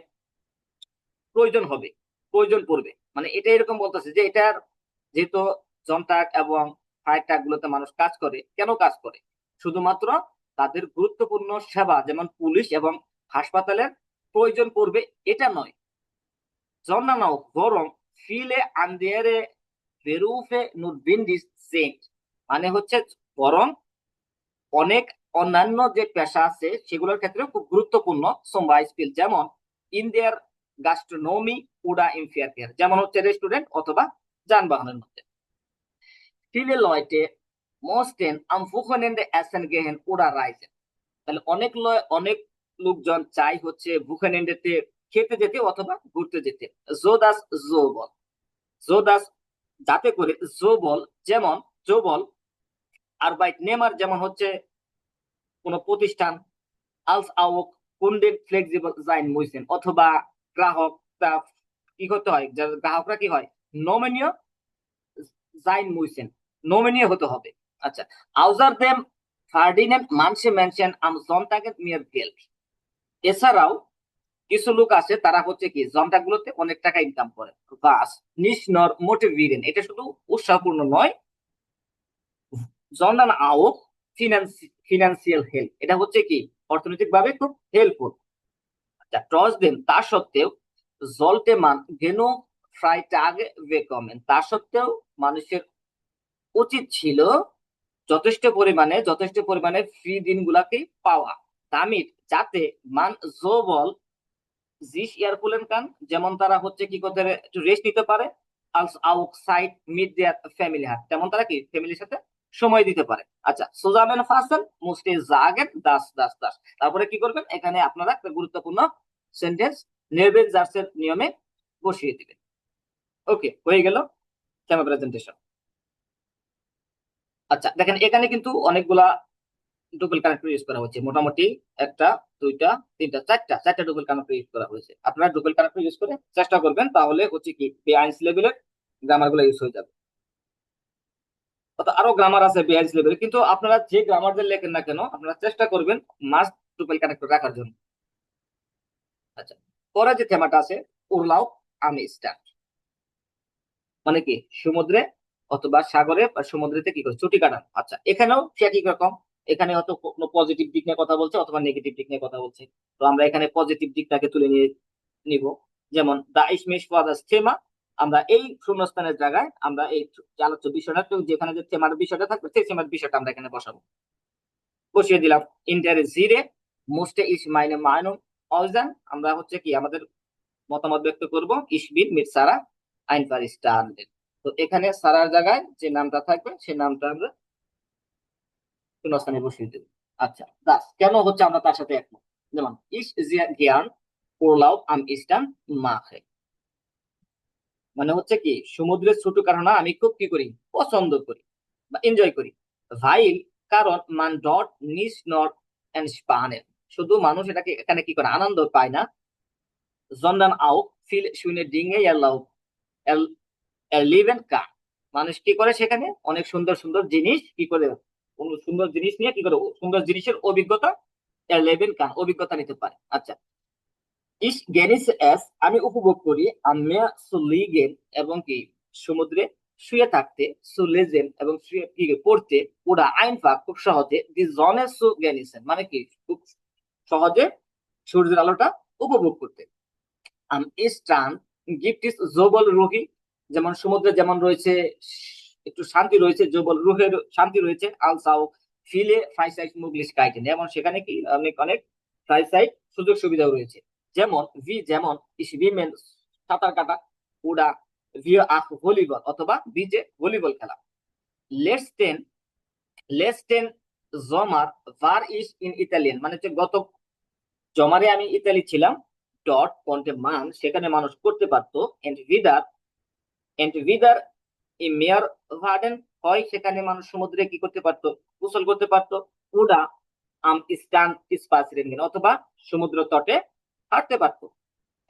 প্রয়োজন হবে, প্রয়োজন পড়বে। মানে এটা এরকম বলতেছে যে এটার যেহেতু জনতাক এবং ফায়ার ট্রাক গুলোতে মানুষ কাজ করে, কেন কাজ করে? শুধুমাত্র তাদের গুরুত্বপূর্ণ সেবা যেমন পুলিশ এবং হাসপাতালের প্রয়োজন পড়বে, এটা নয়। sondern auch বরং viele andere Berufe notwendig sind, মানে হচ্ছে বরং অনেক অন্যান্য যে পেশা আছে সেগুলোর ক্ষেত্রে খুব গুরুত্বপূর্ণ zum Beispiel, যেমন in der Gastronomie oder im Verkehr, যেমন হচ্ছে রেস্টুরেন্ট অথবা যানবাহনের মধ্যে। viele Leute mussten am Wochenende essen gehen oder reisen, তাহলে অনেক লোকজন চাই হচ্ছে বুখানেন্ডেতে খেতে যেতে অথবা ঘুরতে যেতে। জোদাস জোবল, জোদাস যাতে করে, জোবল যেমন জোবল, আরবাইট নেমার যেমন হচ্ছে কোন প্রতিষ্ঠান, আলস আউক কুন্ডেন ফ্লেক্সিবল জাইন মুইসেন, অথবা গ্রাহক কি করতে হয়, গ্রাহকরা কি হয় নমনীয় জাইন মুইসেন, নমনীয় হতে হবে। আচ্ছা, আউজার দেম ফার্ডিনেন্ড মানসে মেনশন আম জনতাগের মিয়ার গেল্ড, এছাড়াও কিছু লোক আছে তারা হচ্ছে কি জমটাক গুলোতে অনেক টাকা ইনকাম করে। বাস নিশনর মোটিভিরেন, এটা শুধু উৎসাহপূর্ণ নয়। জন্ডান আও ফিনান্সিয়াল হেল্প, এটা হচ্ছে কি অর্থনৈতিক ভাবে খুব হেল্পফুল। আচ্ছা, টস দেন, তা সত্ত্বেও জলতে মান গেনো ফ্রাইটাগে বেকমেন, তা সত্ত্বেও মানুষের উচিত ছিল যথেষ্ট পরিমাণে ফ্রি দিনগুলাকে পাওয়া, দামির যাতে মান জোবল জিস এয়ারপুলেন কান, যেমন তারা হচ্ছে কি করতে একটু রেস্ট নিতে পারে, আলস আউটসাইড মিট দেয়ার ফ্যামিলি হাত, তেমন তারা কি ফ্যামিলির সাথে সময় দিতে পারে। আচ্ছা, সোজাবেন ফাসেন মুস্টে জাগেন দাস দাস দাস, তারপরে কি করবেন, এখানে আপনারা একটা গুরুত্বপূর্ণ সেন্টেন্স নেবেন জার্সের নিয়মে বসিয়ে দিবেন। ওকে, হয়ে গেল সেমা প্রেজেন্টেশন। আচ্ছা দেখেন, এখানে কিন্তু অনেকগুলা ডুপল কানেক্টর ইউজ করা হচ্ছে, মোটামুটি একটা, দুইটা, তিনটা, চারটা ডুপল কানেক্টর ইউজ করা হয়েছে। আপনারা ডুপল কানেক্টর ইউজ করে চেষ্টা করবেন, তাহলে হচ্ছে কি বেআইনস লেভেলের গ্রামার গুলো ইউজ হয়ে যাবে। আরো গ্রামার আছে বেআইনস লেভেলে, কিন্তু আপনারা যে গ্রামার যে লেখেন না কেন আপনারা চেষ্টা করবেন মাস্ট ডুপল কানেক্টর রাখার জন্য। আচ্ছা, পরে যে থেমাটা আছে উরলাও আমি স্টার্ট, মানে কি সমুদ্রে অথবা সাগরে বা সমুদ্রেতে কি করে ছুটি কাটান। আচ্ছা, এখানেও সে একই রকম, এখানে হয়তো কোনো পজিটিভ দিক নিয়ে কথা বলছে অথবা নেগেটিভ দিক নিয়ে কথা বলছে, তো আমরা এখানে পজিটিভ দিকটাকে তুলে নিয়ে নিব। যেমন দা ইসমিশ ফাদার্স থেমা, আমরা এই শূন্যস্থানের জায়গায় আমরা এই আলোচ্য বিষয়টা, যেখানে যে থেমার বিষয়টা থাকবে সেই থেমার বিষয়টা আমরা এখানে বসাবো, বসিয়ে দিলাম। ইন্টারে জিরে মোস্টে ইস মাইনে মাইনুম অজান, আমরা হচ্ছে কি আমাদের মতামত ব্যক্ত করব ইসবিন মিট সারা আইন পার স্টার। তো এখানে সারার জায়গায় যে নামটা থাকবে সেই নামটা আমরা শূন্যস্থানে বসিয়ে দেব। আচ্ছা, দাস কেন হচ্ছে আমরা তার সাথে একমত, যেমন ইস জ্ঞান উরলাউব আম ইস্টান মাখে, মানে হচ্ছে কি সমুদ্রের ছোট কারণা আমি খুব কি করি, পছন্দ করি বা এনজয় করি। ভাইল কারণ মান ডট নিস নট এন্ড স্পানের, শুধু মানুষ এটাকে এখানে কি করে আনন্দ পায় না, জন্দান আউ ফিল শুনে ডিঙে লিভেন কা, মানুষ কি করে সেখানে অনেক সুন্দর সুন্দর জিনিস কি করে, সুন্দর জিনিস নিয়ে কি করে সুন্দর জিনিসের অভিজ্ঞতা লেভেন কান, অভিজ্ঞতা নিতে পারে। আচ্ছা, ইস গেনিস এস আমি উপভোগ করি, আমি সুলিগেন এবং কি সমুদ্রে শুয়ে থাকতে, সুলেজেন এবং শুয়ে কি পড়তে, ওরা আইনফা খুব সহজে দি জনে সু গেনিসেন, মানে কি খুব সহজে সূর্যের আলোটা উপভোগ করতে। আম ইস্টান গিফট ইস জোবল রুহি, যেমন সমুদ্রে যেমন রয়েছে একটু শান্তি রয়েছে, জোবল রুহের শান্তি রয়েছে, আলসাও ফিলে ফ্রাইসাইট মুগলিশ কাইটেন, এবং সেখানে কি অনেক অনেক ফ্রাইসাইট সুযোগ সুবিধাও রয়েছে। যেমন যেমন ইসবিমেন সাঁতার কাটা, উড়া ভিও আখ ভলিবল, অথবা বিজে ভলিবল খেলা। লেটস টেন জমার ভার ইস ইন ইতালিয়ান, মানে হচ্ছে গত জমারে আমি ইতালি ছিলাম, ডট পন্টে মান সেখানে মানুষ করতে পারতো, এন্ড উইদার ই মেয়ার ভার্ডেন হয় সেখানে মানুষ সমুদ্রে কি করতে পারতো, গোসল করতে পারতো। উডা আম স্টান স্পাসিরেন, অথবা সমুদ্র তটে হাঁটতে পারতো।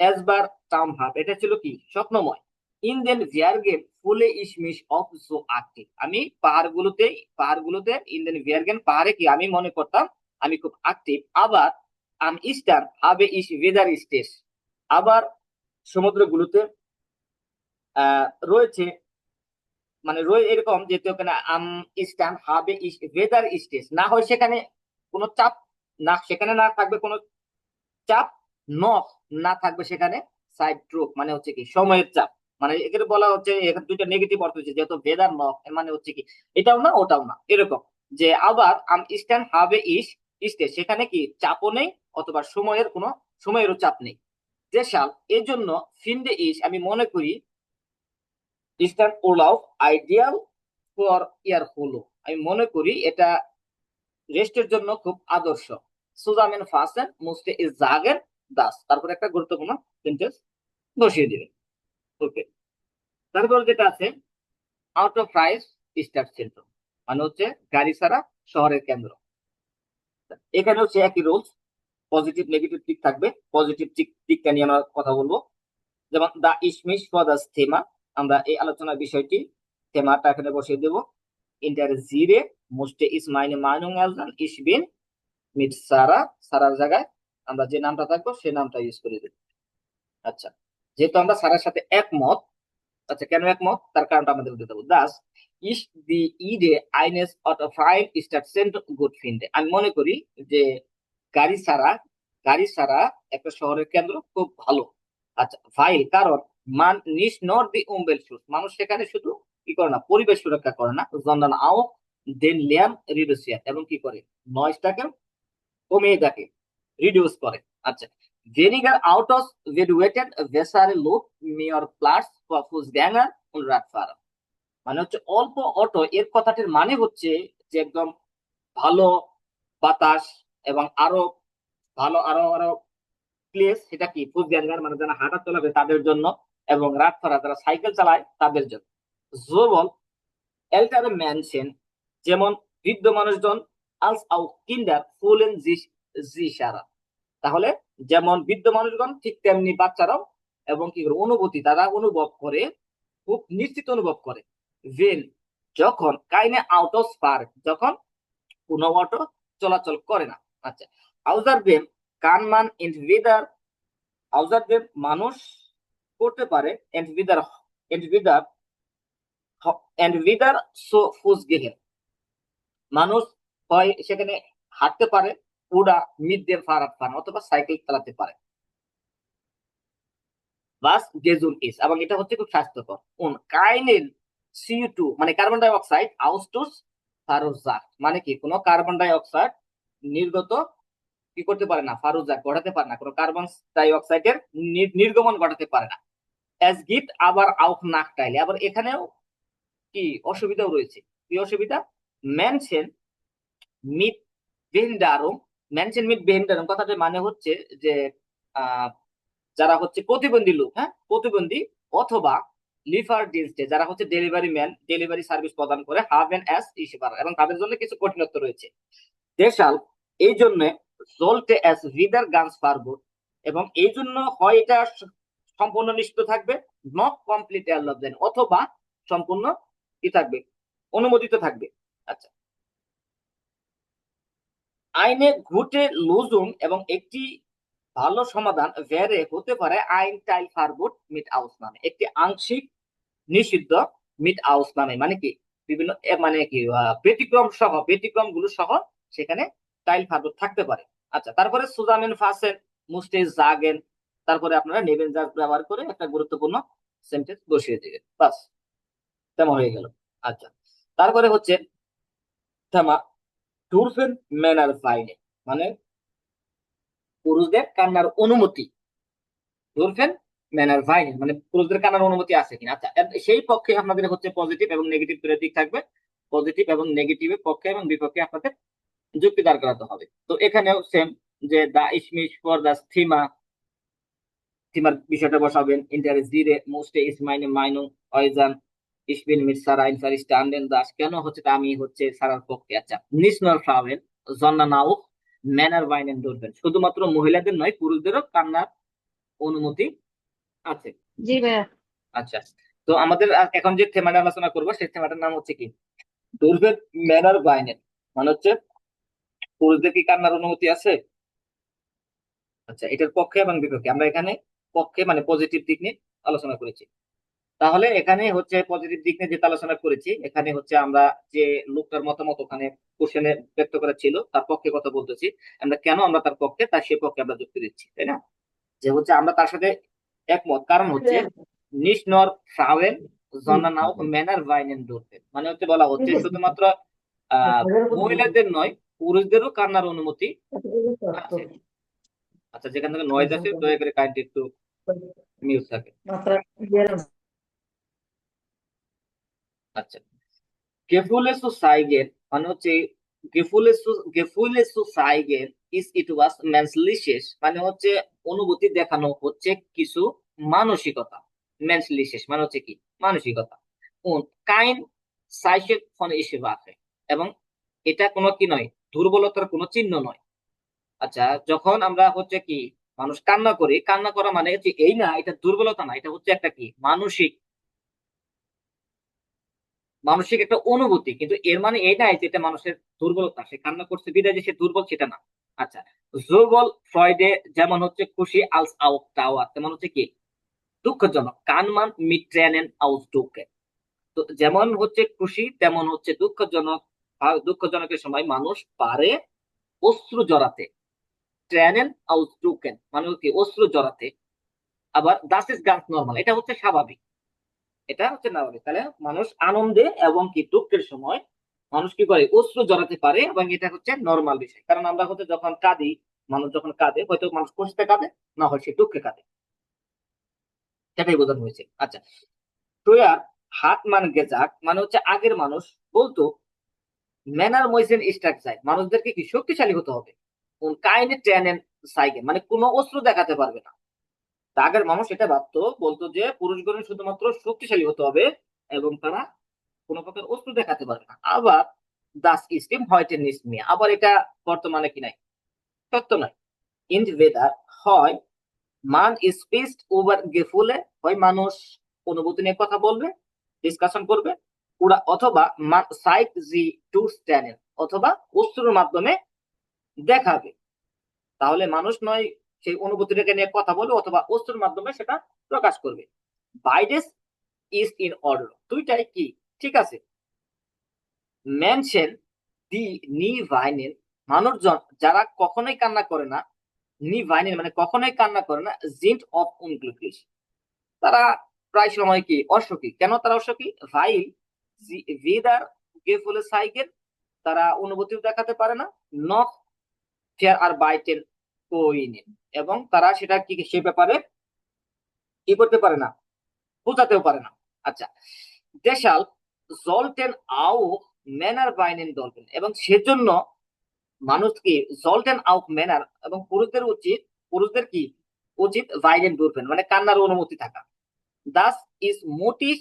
এসবার টাম ভাব, এটা ছিল কি স্বপ্নময়। ইন দেন ভিয়ারগেন ফুলে ইসমিস অফ জো আক্টিভ, আমি পাহাড়গুলোতে ইন দেন ভিয়ারগেন পাহাড়ে কি আমি মনে করতাম আমি খুব অ্যাক্টিভ। আবার আম ইস্টার্ন হবে ইস ওয়েদার স্টেস, আবার সমুদ্রগুলোতে রয়েছে, মানে এরকম যেহেতু ওখানে ইস্টার্ন হবে ওয়েদার স্টেজ না হয় সেখানে কোনো চাপ, না সেখানে না থাকবে কোনো চাপ, নখ না থাকবে সেখানে সাইড ড্রপ, মানে হচ্ছে কি সময়ের চাপ। মানে এখানে বলা হচ্ছে, এখানে দুইটা নেগেটিভ অর্থ হচ্ছে, যেহেতু ভেদার নখ এর মানে হচ্ছে কি এটাও না ওটাও না এরকম। যে আবার ইস্টার্ন হবে স্টেজ, সেখানে কি চাপও নেই অথবা সময়েরও চাপ নেই। দেশাল এই জন্য ফিনডে আমি মনে করি ইস্টার্ন ওলাও আইডিয়াল ফর ইয়ার হলো, আমি মনে করি এটা রেস্টের জন্য খুব আদর্শ। সুজামেন ফাসেন মুস্টে ইজ জাগেন দাস, তারপর একটা গুরুত্বপূর্ণ সেন্টেন্স বসিয়ে দিবেন। ওকে, তারপর যেটা আছে out of price start centre, মানে হচ্ছে গাড়ি ছাড়া শহরের কেন্দ্র। এখানে হচ্ছে একই রুলস, পজিটিভ নেগেটিভ দিক থাকবে। পজিটিভ দিকটা নিয়ে আমরা কথা বলবো, যেমন দা ইসমিস ফর দা থেমা, আমরা এই আলোচনার বিষয়টি থেমাটা এখানে বসিয়ে দেবো। ইন্টার জিরে মুস্টে ইস মাইনে মাইনুং আলজান ইসবিন মিট সারা, সারার জায়গায় আমরা যে নামটা থাকবো সেই নামটা ইউজ করে দেবো। আচ্ছা, যেহেতু আমরা সারার সাথে একমত, আচ্ছা কেন একমত তার কারণটা আমাদের দিতে হবে। দাস ইস দি ইডে আইনেস অটো ফাইন স্টার্ট সেন্ট গুড ফিন্ডে, আমি মনে করি যে গাড়ি ছাড়া একটা শহরের কেন্দ্র খুব ভালো। আচ্ছা ফাইল কারণ মান নিস নট দি উম্বেল শুস, মানুষ সেখানে শুধু কি করে না পরিবেশ সুরক্ষা করে না, জন্দান আও দেন লিয়ান রিডুসিয়া, এবং কি করে নয়েজটাকে কমিয়ে থাকে, রিডিউস করে। আচ্ছা, weniger autos wird weighted bessere Luft mehr Platz für Fußgänger und Radfahrer, মানে হচ্ছে অল্প অটো এর কথাটির মানে হচ্ছে যে একদম ভালো বাতাস এবং আরো প্লেস, সেটা কি ফুটগ্যাঙ্গার মানে যারা হাঁটা চলাবে তাদের জন্য, এবং রাতফারা যারা সাইকেল চালায় তাদের জন্য। জোবল এল্টারে ম্যানশন, যেমন বৃদ্ধ মানুষজন আলস আউ কিন্ডার ফুলেন জিসারা, তাহলে যেমন বৃদ্ধ মানুষগণ ঠিক তেমনি বাচ্চারাও, এবং কি করে অনুভূতি তারা অনুভব করে, খুব নিশ্চিত অনুভব করে। ভেন যখন কাইনে আউট অফ পার্ক, যখন কোনো অটো চলাচল করে না। আচ্ছা, আউজার বেম কানমান এন্ড উইদার, আউজার বেম মানুষ করতে পারে, এন্ড উইদার এন্ড উইদার এন্ড উইদার সো ফুস গেহেন, মানুষ হয় সেখানে হাঁটতে পারে, উড়া মিড দিয়ে ফারাত পান অথবা সাইকেল চালাতে পারে। বাস গেজুন ইস, এবং এটা হচ্ছে খুব স্বাস্থ্যকর। উন কাইনেল CO2 মানে কার্বন ডাই অক্সাইড আউটস্টোস ফারুজাক, মানে কি কোনো কার্বন ডাই অক্সাইড নির্গত কি করতে পারে না, ফারুজাক ঘটাতে পারে না, কোনো কার্বন ডাই অক্সাইডের নির্গমন ঘটাতে পারে না। অ্যাজ গিট আবার আউট নাক টাইলে, আবার এখানেও কি অসুবিধাও রয়েছে। কি অসুবিধা? মেনশন মিট বেহিন্ডারম, মেনশন মিট বেহিন্ডারম কথাটির মানে হচ্ছে যে আহ যারা হচ্ছে প্রতিবন্ধী লোক, হ্যাঁ প্রতিবন্ধী, অথবা লিফার ডিস্টে যারা হচ্ছে ডেলিভারি ম্যান, ডেলিভারি সার্ভিস প্রদান করে, হাফ এন্ড অ্যাস ইসিপার, এবং তাদের জন্য কিছু কঠিনত্ব রয়েছে। দেশাল এই জন্য জলটে অ্যাস রিদার গানস ফারগুড, এবং এই জন্য হয় এটা সম্পূর্ণ নিশ্চিত থাকবে, নট কমপ্লিট এয়ারলভেন, অথবা সম্পূর্ণ কি থাকবে অনুমোদিত থাকবে। আচ্ছা, আইনে ঘুটে লুজুম, এবং একটি ভালো সমাধান ভেরে হতে পারে আইন টাইল ফারগুড মিট আউস নামে, একটি আংশিক নিষিদ্ধ মিট আউস নামে, মানে কি বিভিন্ন মানে কি ব্যতিক্রম গুলো সহ সেখানে টাইল ফারগুড থাকতে পারে। আচ্ছা, তারপরে সুজামেন ফাসেন মুস্টে জাগেন, তারপরে আপনারা নেবেন জাগ ব্যবহার করে একটা গুরুত্বপূর্ণ সেন্টেন্স বসিয়ে দিবেন, বাস তেমন হয়ে গেল। আচ্ছা, তারপরে হচ্ছে থামা টুরফেন ম্যানার ফাইনে, মানে পুরুষদের কান্নার অনুমতি, ধরছেন ম্যানার ভাইন মানে পুরুষদের কান্নার অনুমতি আছে কিনা। আচ্ছা, সেই পক্ষে আপনাদের হচ্ছে পজিটিভ এবং নেগেটিভ দুটো দিক থাকবে, পজিটিভ এবং নেগেটিভের পক্ষে এবং বিপক্ষে আপনাদের যুক্তি দাঁড় করাতে হবে। তো এখানেও সেম, যে দা ইসমিস ফর দা থিমার বিষয়টা বসাবেন। ইন্টার জিরে মোস্টে ইস মাইনে মাইনু অয়জান ইসবিন মিট সারা ইনফার স্টান্ডেন দাস, কেন হচ্ছে তা আমি হচ্ছে সারার পক্ষে। আচ্ছা, নিসনর ফ্রাউেন জন্না নাও ম্যানার ভাইনেন ধরবেন, শুধুমাত্র মহিলাদের নয় পুরুষদেরও কান্নার অনুমতি আছে। জি ভাইয়া। আচ্ছা, তো আমাদের এখন যে থেমাটা আলোচনা করবো সেই থেমাটার নাম হচ্ছে কি দুর্ভেদ ম্যানার বাইনের, মানে হচ্ছে পুরুষদের কি কান্নার অনুমতি আছে। আচ্ছা, এটার পক্ষে এবং বিপক্ষে আমরা এখানে পক্ষে মানে পজিটিভ দিক নিয়ে আলোচনা করেছি। তাহলে এখানে হচ্ছে পজিটিভ দিক নিয়ে যেটা আলোচনা করেছি, এখানে হচ্ছে আমরা যে লোকটার মতামত ওখানে কোশ্চেনে ব্যক্ত করা ছিল তার পক্ষে কথা বলতেছি, আমরা কেন আমরা তার পক্ষে তার সে পক্ষে আমরা যুক্তি দিচ্ছি, তাই না? যে হচ্ছে আমরা তার সাথে একমত, কারণ হচ্ছে nicht nur Frauen sondern auch Männer weinen dürfen, মানে হচ্ছে বলা হচ্ছে শুধুমাত্র মহিলাদের নয়, পুরুষদেরও কান্নার অনুমতি আছে। আচ্ছা, যেখান থেকে নয়েজ আছে দয়া করে কাইন্ডলি একটু মিউট থাকে। আচ্ছা, Gefühle zu zeigen মানে হচ্ছে Gefühle zu zeigen ist etwas menschliches, মানে হচ্ছে অনুভূতি দেখানো হচ্ছে কিছু মানসিকতা। menschliches মানে হচ্ছে কি মানসিকতা। und kein Zeichen von Schwäche, এবং এটা কোনো কি নয়, দুর্বলতার কোনো চিহ্ন নয়। আচ্ছা, যখন আমরা হচ্ছে কি মানুষ কান্না করি, কান্না করা মানে হচ্ছে এই না এটা দুর্বলতা না, এটা হচ্ছে একটা কি মানসিক মানসিক একটা অনুভূতি, কিন্তু এর মানে এই নাই যে এটা মানুষের দুর্বলতা, সে কান্না করছে বিদায় যে সে দুর্বল সেটা না। আচ্ছা, জোগল ফ্রয়েডে যেমন হচ্ছে খুশি আলস আউট টাওয়ার, তেমন হচ্ছে কি দুঃখজনক কানমান মিট্রেনেন আউস দুঃখে। তো যেমন হচ্ছে খুশি তেমন হচ্ছে দুঃখজনক, আর দুঃখজনকের সময় মানুষ পারে অশ্রু জড়াতে। ট্রেনেন আউস দুঃখেন মানে কি অশ্রু জড়াতে। আবার দাস ইজ গান্স নর্মাল, এটা হচ্ছে স্বাভাবিক, এটা হচ্ছে স্বাভাবিক। তাহলে মানুষ আনন্দে এবং কি দুঃখের সময় মানুষ কি করে অশ্রু জড়াতে পারে, এবং এটা হচ্ছে নর্মাল বিষয়। কারণ আমরা হচ্ছে যখন কাঁদি, মানুষ যখন কাঁদে হয়তো মানুষ খুশিতে কাঁদে, না হয় সে দুঃখে কাঁদে, সেটাই বোঝানো হয়েছে। আচ্ছা, ফ্রুয়ার হাত মান গেজাক মানে হচ্ছে আগের মানুষ বলতো ম্যানার ময়সেন স্ট্রাকচার, মানুষদেরকে কি শক্তিশালী হতে হবে। কাইনে ট্রেনেন সাইকেল মানে কোনো অস্ত্র দেখাতে পারবে না। তা আগের মানুষ এটা ভাবতো, বলতো যে পুরুষগণ শুধুমাত্র শক্তিশালী হতে হবে এবং তারা কোনো প্রকার অস্ত্র দেখাতে পারবে না। আবার দাস স্টিম হয়টেন নিয়ে আবার এটা বর্তমানে কি নাই, সত্য নয়। ইন ওয়েদার হয় মান স্পিচড ওভার গেফুলে, হয় মানুষ অনুভূতি নিয়ে কথা বলবে, ডিসকাশন করবে, ওরা অথবা সাইট জি টু স্ট্যান্ড, অথবা অস্ত্রের মাধ্যমে দেখাবে। তাহলে মানুষ নয় সেই অনুভূতিটাকে নিয়ে কথা বলবে অথবা অস্ত্রের মাধ্যমে সেটা প্রকাশ করবে। বাইডেস ইজ ইন অর্ডার, দুইটাই কি ঠিক আছে। মেনশন দি নি ভাইনেন, মানুষজন যারা কখনোই কান্না করে না, নি ভাইনেন মানে কখনোই কান্না করে না, জিন্ট অফ উনগ্লুকলিশ, তারা প্রায় সময় কি অসুখী। কেন তারা অসুখী? ভাই ভিদার গেফুলে সাইকেল, তারা অনুভূতিও দেখাতে পারে না, নখ ফেয়ার আর বাইটেন কোইনেন, এবং তারা সেটা কি সে ব্যাপারে কি করতে পারে না, বোঝাতেও পারে না। আচ্ছা, দেশাল জলটেন আউ ম্যানার বাইনেন ডলফিন, এবং সেজন্য মানুষ কি জলটেন আউক ম্যানার, এবং পুরুষদের কি উচিত ভাইলেন ডলফিন মানে কান্নার অনুমতি থাকা। দাস ইজ মোটিস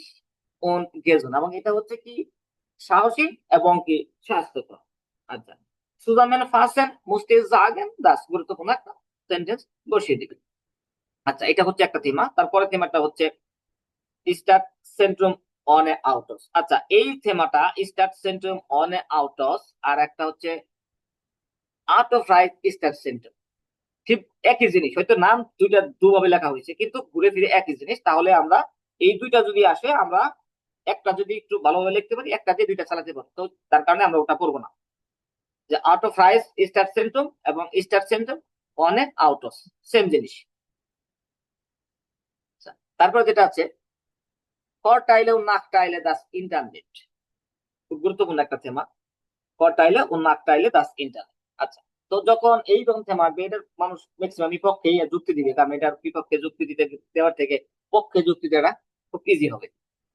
অন গেজন, এবং এটা হচ্ছে কি সাহসী এবং কি স্বাস্থ্যকর। আচ্ছা, সুজামেন ফাসেন মুস্তে জাগেন দাস, গুরুত্বপূর্ণ একটা সেন্টেন্স বসিয়ে দিবেন। আচ্ছা, এটা হচ্ছে একটা থিমা। তারপরে থিমাটা হচ্ছে স্টার্ট সেন্ট্রাম অন এ আউটস। আচ্ছা, এই থেমাটা স্টার্ট সেন্ট্রাম অন এ আউটস, আর একটা হচ্ছে আর্ট অফ রাইট স্টার্ট সেন্ট্রাম, ঠিক একই জিনিস, হয়তো নাম দুইটা দুভাবে লেখা হয়েছে কিন্তু ঘুরে ফিরে একই জিনিস। তাহলে আমরা এই দুইটা যদি আসে, আমরা একটা যদি একটু ভালোভাবে লিখতে পারি, একটা দিয়ে দুইটা চালাতে পারি, তো তার কারণে আমরা ওটা করবো না। যে আর্ট অফ রাইট স্টার্ট সেন্ট্রাম এবং স্টার্ট সেন্ট্রাম অন এ আউটস সেম জিনিস। আচ্ছা, তারপর যেটা আছে করটাইলে ও নাকটাইলে দাস ইন্টারনেট, খুব গুরুত্বপূর্ণ একটা থেমা, করটাইলে ও নাকটাইলে দাস ইন্টারনেট। আচ্ছা, তো যখন এইরকম থেমা আসবে, এটার মানুষ ম্যাক্সিমাম বিপক্ষেই যুক্তি দিবে, কারণ এটার বিপক্ষে যুক্তি দিতে দেওয়ার থেকে পক্ষে যুক্তি দেওয়া খুব ইজি হবে।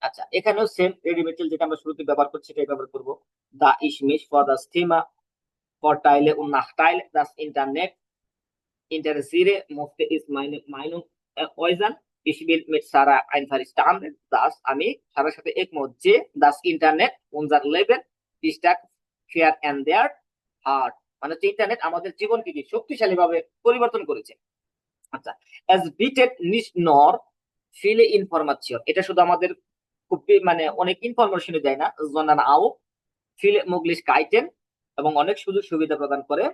আচ্ছা, এখানেও সেম রেডিমেড যেটা আমরা শুরুতে ব্যবহার করছি সেটাই ব্যবহার করবো। দা ইসমিস ফর দা স্টিমা, করটাইলে ও নাকটাইলে দাস ইন্টারনেট, interessiere musste ist meine Meinung äußern. Ich will mit Sarah einverstanden, dass আমি সারার সাথে একমত যে das Internet unser Leben stark verändert hat, মানে হচ্ছে ইন্টারনেট আমাদের জীবনকে কি শক্তিশালী ভাবে পরিবর্তন করেছে। আচ্ছা, as bietet nicht nur viele Information, এটা শুধু আমাদের খুব মানে অনেক ইনফরমেশন দেয় না, sondern auch viele Möglichkeiten, এবং অনেক সুযোগ সুবিধা প্রদান করে,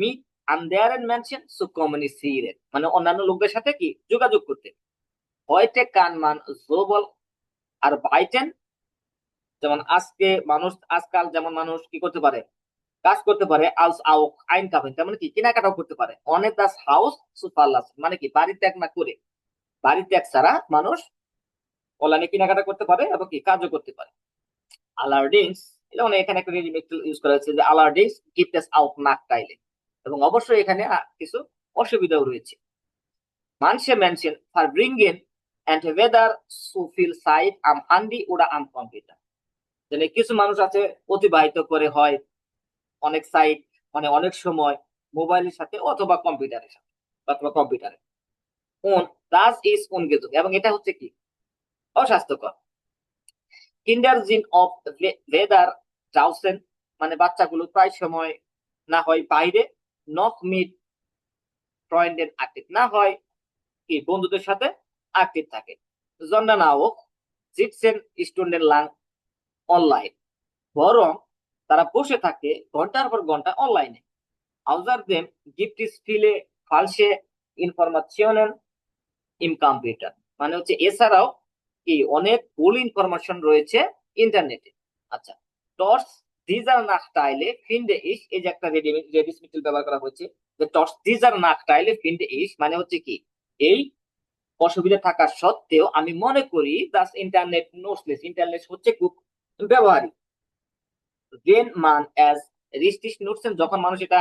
mit anderen Menschen zu kommunizieren, মানে অন্যান্য লোকদের সাথে কি যোগাযোগ করতে। heute kann man sowohl arbeiten, যেমন আজকাল যেমন মানুষ কি করতে পারে, কাজ করতে পারে, als auch einkaufen, তেমন কি কেনাকাটাও করতে পারে। ohne das Haus zu verlassen, মানে কি বাড়ি ত্যাগ না করে, বাড়ি ত্যাগ ছাড়া মানুষ অনলাইনে কেনাকাটা করতে পারে এবং কি কাজও করতে পারে। allerdings, যেমন এখানে একটা ইউজ করা হয়েছে যে allerdings gibt es auch Nachteile, এবং অবশ্যই এখানে কিছু অসুবিধাও রয়েছে। manche Menschen verbringen entweder zu viel Zeit am Handy oder am Computer, মানে কিছু মানুষ আছে অতিবাহিত করে হয় অনেক সাইট, মানে অনেক সময় মোবাইলের সাথে অথবা কম্পিউটারের সাথে অথবা কম্পিউটারে। das ist ungesund, এবং এটা হচ্ছে কি অস্বাস্থ্যকর। কিন্ডার জিন অফ ভেদার ড্রাউসেন, মানে বাচ্চাগুলো প্রায় সময় না হয় বাইরে, নক মিট ফ্রেন্ডের অ্যাক্টিভ, না হয় কি বন্ধুদের সাথে অ্যাক্টিভ থাকে। জন্ডানা ও জিটসেন স্টুডেন্ট লাং অনলাইন, বরং তারা বসে থাকে ঘন্টার পর ঘন্টা অনলাইনে। außerdem gibt es viele falsche Informationen im Computer, মানে হচ্ছে এছাড়াও কি অনেক ভুল ইনফরমেশন রয়েছে ইন্টারনেটে। আচ্ছা, টর্চ দিজার নাকটাইলে ফিন্ডে ইস, এই যে একটা রেডিসমিটাল ব্যবহার করা হয়েছে, যে টর্চ দিজার নাকটাইলে ফিন্ডে ইস, মানে হচ্ছে কি এই অসুবিধা থাকা সত্ত্বেও আমি মনে করি দাস ইন্টারনেট নোসলেস, ইন্টারনেট হচ্ছে খুব ব্যবহারিক। wenn man as richtig nutzen, যখন মানুষ এটা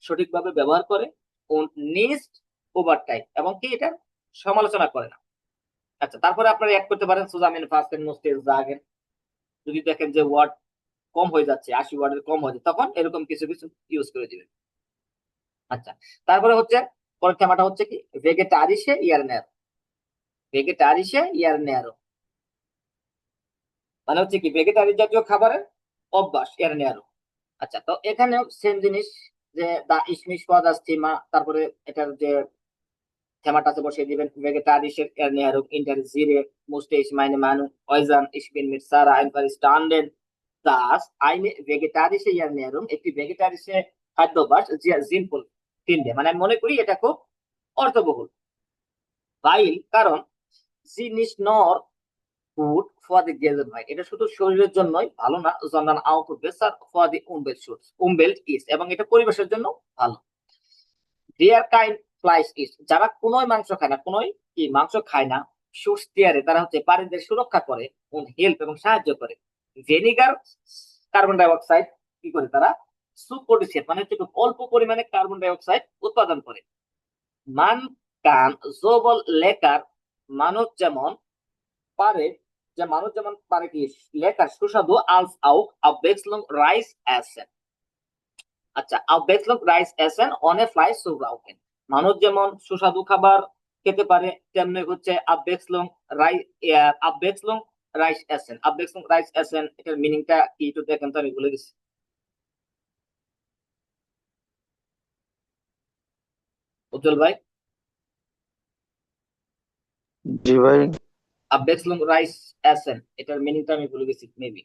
সঠিকভাবে ব্যবহার করে, und nicht overtime, এবং কি এটা সমালোচনা করে না। আচ্ছা, তারপরে আপনারা অ্যাড করতে পারেন সুজামিন ফার্স্টেন নোস্টেল জাগেন, যদি দেখেন যে ওয়ার্ড কম হয়ে যাচ্ছে, 80 ওয়ার্ডের কম হয়ে যাচ্ছে, তখন এরকম কিছু কিছু ইউজ করে দিবেন। আচ্ছা, তারপরে হচ্ছে পরের থেমাটা হচ্ছে কি ভেগেটারিসে ইয়ার নেয়ার, ভেগেটারিসে ইয়ার নেয়ারো, মানে হচ্ছে কি ভেগেটারি জাতীয় খাবারের অভ্যাস এর নেয়ারো। আচ্ছা, তো এখানেও সেম জিনিস, যে দা ইসমিস পদাস থিমা, তারপরে এটার যে থেমাটা আছে বসিয়ে দিবেন ভেগেটারিসের ernährung interessiere musste ich meine Meinung äußern, ich bin mit Sarah einverstanden, dass eine vegetarische Ernährung, একটি ভেগেটারিসে খাদ্যাভ্যাস sehr sinnvoll finde, মানে আমি মনে করি এটা খুব অর্থবহুল। weil, কারণ sie nicht nur gut for the Gesundheit, এটা শুধু শরীরের জন্যই ভালো না, sondern auch besser for the Umweltschutz, Umwelt ist, এবং এটা পরিবেশের জন্য ভালো। দেয়ার কাইন্ড ফ্লাইস ইস, যারা কোনোই মাংস খায় না, কোনোই কি মাংস খায় না, সুস্তিয়ারে তারা হচ্ছে প্রাণীদের সুরক্ষা করে, হেল্প এবং সাহায্য করে। ভিনেগার কার্বন ডাই অক্সাইড কি করে তারা সুপ্রোডিউসেট, মানে হচ্ছে খুব অল্প পরিমাণে কার্বন ডাই অক্সাইড উৎপাদন করে। মান কান জোবল লেকার, মানুষ যেমন পারে, যে মানুষ যেমন পারে কি লেকার সুস্বাদু আলস আউক আবেক্সলং রাইস অ্যাসেন। আচ্ছা, Abwechslung Reis essen ohne Fleisch zu brauchen, মানুষ যেমন সুস্বাদু খাবার খেতে পারে, তেমনি হচ্ছে Abwechslung Reis essen, Abwechslung Reis essen, এটার মিনিংটা কি একটু দেখেন তো, আমি ভুলে গেছি। উজ্জ্বল ভাই, জি ভাই। Abwechslung Reis essen, এটার মিনিংটা আমি ভুলে গেছি মেবি।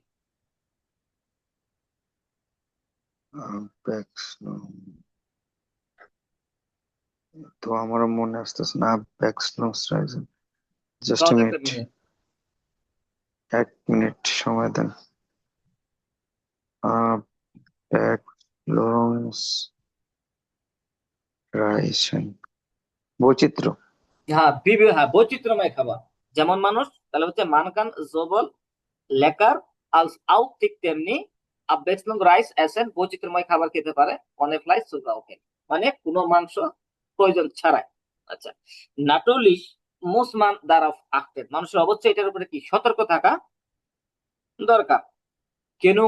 তো আমারও মনে আসতেছে না। জাস্ট সহজ একটা মিনিট, মিনিং। 1 মিনিট সময় দেন। বৈচিত্র্য। হ্যাঁ, বৈচিত্র্যময় খাবার, যেমন মানুষ, তাহলে হচ্ছে মানকান জোবল লেকার আলস আউক, ঠিক তেমনি Abwechslung Reis essen, বৈচিত্র্যময় খাবার খেতে পারে, অনেক ফ্লাই সুগাওকে, মানে কোনো মাংস প্রয়োজন ছাড়াই। আচ্ছা, নাটুলিশ মুসমান দারাফ আখতেন, মানুষের অবশ্যই এটার উপরে কি সতর্ক থাকা দরকার। কেন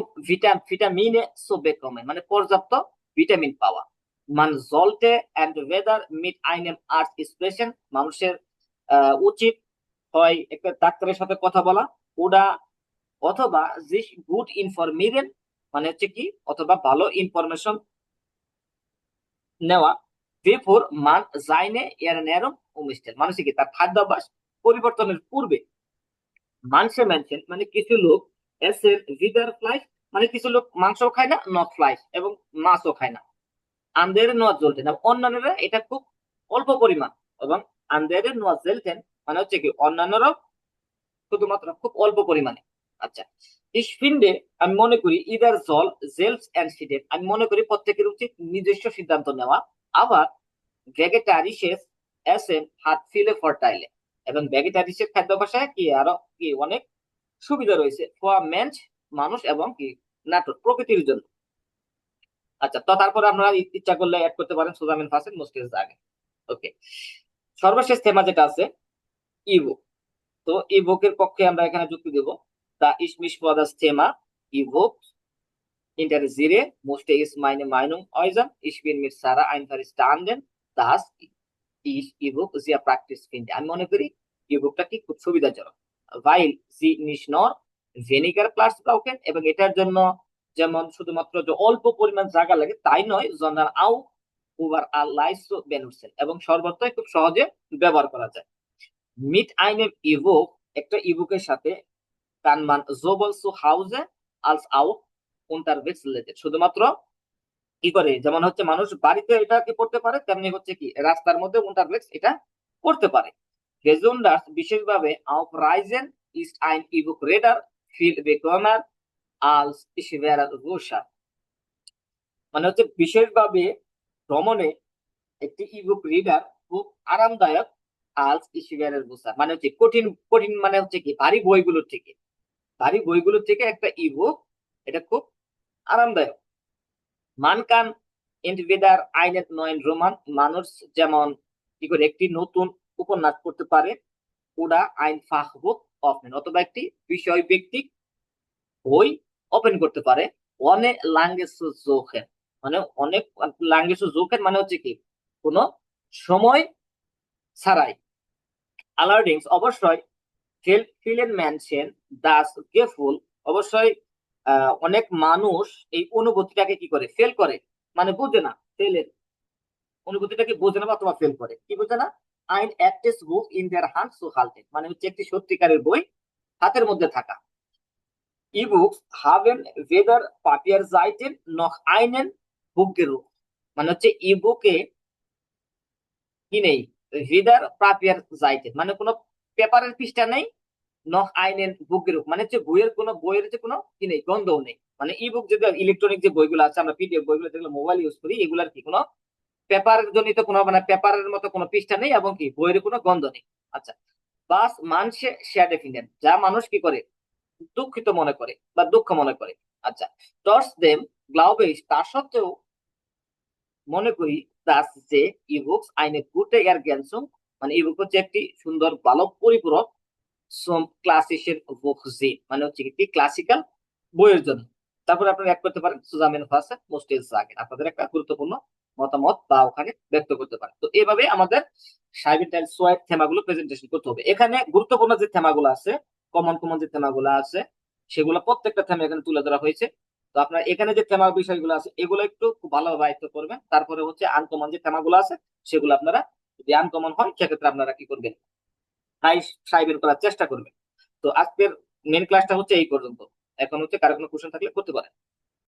ভিটামিনে সোবে কমে, মানে পর্যাপ্ত ভিটামিন পাওয়া। মান জলতে এন্ড ওয়েদার মিট আইনেম আর্ট এক্সপ্রেশন, মানুষের উচিত হয় একটা ডাক্তারের সাথে কথা বলা, ওটা অথবা জিস গুড ইনফরমেশন, মানে হচ্ছে কি অথবা ভালো ইনফরমেশন নেওয়া। বেফোর মান জাইনে এর নেরম উমিস্টেল, মানুষ কি তার খাদ্যাভ্যাস পরিবর্তনের পূর্বে। মাংসে মেনশন, মানে কিছু লোক এসের ভিদার ফ্লাইস, মানে কিছু লোক মাংস খায় না, নট ফ্লাইস, এবং মাছও খায় না। andere nur selten, এবং অন্যান্যরা এটা খুব অল্প পরিমাণ, এবং andere nur selten মানে হচ্ছে কি অন্যান্যরা শুধুমাত্র খুব অল্প পরিমাণে। আচ্ছা, ich finde আমি মনে করি ইদার জল জেলস এন্ড সিডেন, আমি মনে করি প্রত্যেকের উচিত নিজস্ব সিদ্ধান্ত নেওয়া। আবার ভেগেটারিসেস এসেন হাত ফিলে ফরটাইলে, এবং ভেগেটারিসের খাদ্যাভ্যাসে কি আরো কি অনেক সুবিধা রয়েছে ফর মেন্স মানুষ এবং কি নাটক প্রকৃতির জন্য। আচ্ছা, তো তারপরে আপনারা ইচ্ছা করলে অ্যাড করতে পারেন সুজামিন ফাসেল মুস্টেজ আগে। ওকে, সর্বশেষ থেমা যেটা আছে ইবুক, তো ইবুকের পক্ষে আমরা এখানে যুক্তি দেব দা ইসমিশ পদাস থেমা ইবুক ইন্টারজিরে মুস্টে ইস মাইনে মাইনুম অয়জান ইসবিন মিট সারা আইন ফারিস্টান্ডেন দাস ইস ইবুক জিয়া প্র্যাকটিস ফিন্ডে, আমি মনে করি ইবুকটা কি খুব সুবিধাজনক। ভাইল জি নিশনর ভেনিগার প্লাস ব্রাউকেন, এবং এটার জন্য যেমন শুধুমাত্র যে অল্প পরিমাণ জায়গা লাগে তাই নয়, জনার আউ ওভার আর লাইস বেনুসেন, এবং সর্বত্রই খুব সহজে ব্যবহার করা যায়। মিট আইনের ইবুক একটা ইবুকের সাথে কানমান জোবল সু হাউজে আলস আউ unterwegs related, শুধুমাত্র কি করে যেমন হচ্ছে মানুষ বাড়িতে এটা কি পড়তে পারে, তেমনি হচ্ছে কি রাস্তার মধ্যে unterwegs এটা পড়তে পারে। Besonders বিশেষভাবে auf Reisen ist ein E-Book Reader viel bequemer als schwerer Bücher, মানে হচ্ছে বিশেষভাবে ভ্রমণে একটি ইবুক রিডার খুব আরামদায়ক als schwerer Bücher, মানে হচ্ছে কঠিন কঠিন মানে হচ্ছে কি ভারী বইগুলোর থেকে একটা ইবুক এটা খুব আরামদায়ক। মানকান এন্টভেদার আইনের নয়ন রোমান, মানুষ যেমন কি করে একটি নতুন উপন্যাস পড়তে পারে, ওরা আইন ফাহবুক ওপেন, অথবা একটি বিষয় ব্যক্তিক বই ওপেন করতে পারে। অনেক ল্যাঙ্গুয়েজ জোখেন, মানে অনেক ল্যাঙ্গুয়েজ জোখেন মানে হচ্ছে কি কোনো সময় ছাড়াই। আলার্ডিংস অবশ্যই ফিলেন ম্যানশন দাস গেফুল, অবশ্যই অনেক মানুষ এই অনুভূতিটাকে কি করে ফেল করে, মানে বোঝে না, ফেলের অনুভূতিটাকে বোঝে না অথবা ফেল করে, কি বোঝে না। আইন অ্যাক্টেস বুক ইন দেয়ার হ্যান্ড সো হালটেন, মানে হচ্ছে একটি সত্যিকারের বই হাতের মধ্যে থাকা। ইবুকস হাভেন ওয়েদার পাপিয়ার জাইটেন নখ আইনেন বুক গেরু, মানে হচ্ছে ইবুকে কি নেই, ওয়েদার পাপিয়ার জাইটেন মানে কোনো পেপারের পৃষ্ঠা নেই, নখ আইনেন বুক গেরু মানে হচ্ছে বইয়ের যে কোনো কি নেই, গন্ধও নেই। মানে ইবুক যে ইলেকট্রনিক যে বইগুলো আছে, আমরা পিডিএফ বইগুলো যেগুলো মোবাইল ইউজ করি, এগুলার কি কোনো পেপার জনিত কোনো মানে পেপারের মতো কোনো পৃষ্ঠা নেই, এবং কি বইয়ের কোনো গন্ধ নেই। আচ্ছা, বাস মানসে শেয়ার ডেফিনেট, যা মানুষ কি করে দুঃখিত মনে করে বা দুঃখ মনে করে। আচ্ছা, টর্চ দেম গ্লাউবে তা সত্ত্বেও মনে করি দাস যে ইবুকস আইনে গুটে এর জ্ঞানসুম, মানে ইবুক হচ্ছে একটি সুন্দর ভালো পরিপূরক সোম ক্লাসিসের বুক জি, মানে হচ্ছে একটি ক্লাসিক্যাল বইয়ের জন্য। তারপরে আপনারা এক করতে পারেন সুজামেন ফাসে মোস্টেজ জাগে, আপনাদের একটা গুরুত্বপূর্ণ মতামত বা ওখানে ব্যক্ত করতে পারেন। তো এইভাবে আমাদের সাইবিন টাইল সোয়াইট থেমাগুলো প্রেজেন্টেশন করতে হবে। এখানে গুরুত্বপূর্ণ যে থেমাগুলো আছে, কমন কমন যে থেমাগুলো আছে, সেগুলো প্রত্যেকটা থেমা এখানে তুলে ধরা হয়েছে। তো আপনার এখানে যে থেমা বিষয়গুলো আছে এগুলো একটু খুব ভালোভাবে আয়ত্ত করবেন। তারপরে হচ্ছে আনকমন যে থেমাগুলো আছে সেগুলো আপনারা যদি আনকমন হয় সেক্ষেত্রে আপনারা কি করবেন, তাই সাইবের করার চেষ্টা করবেন। তো আজকের মেন ক্লাসটা হচ্ছে এই পর্যন্ত। এখন হচ্ছে কারো কোনো কোশ্চেন থাকলে করতে পারেন।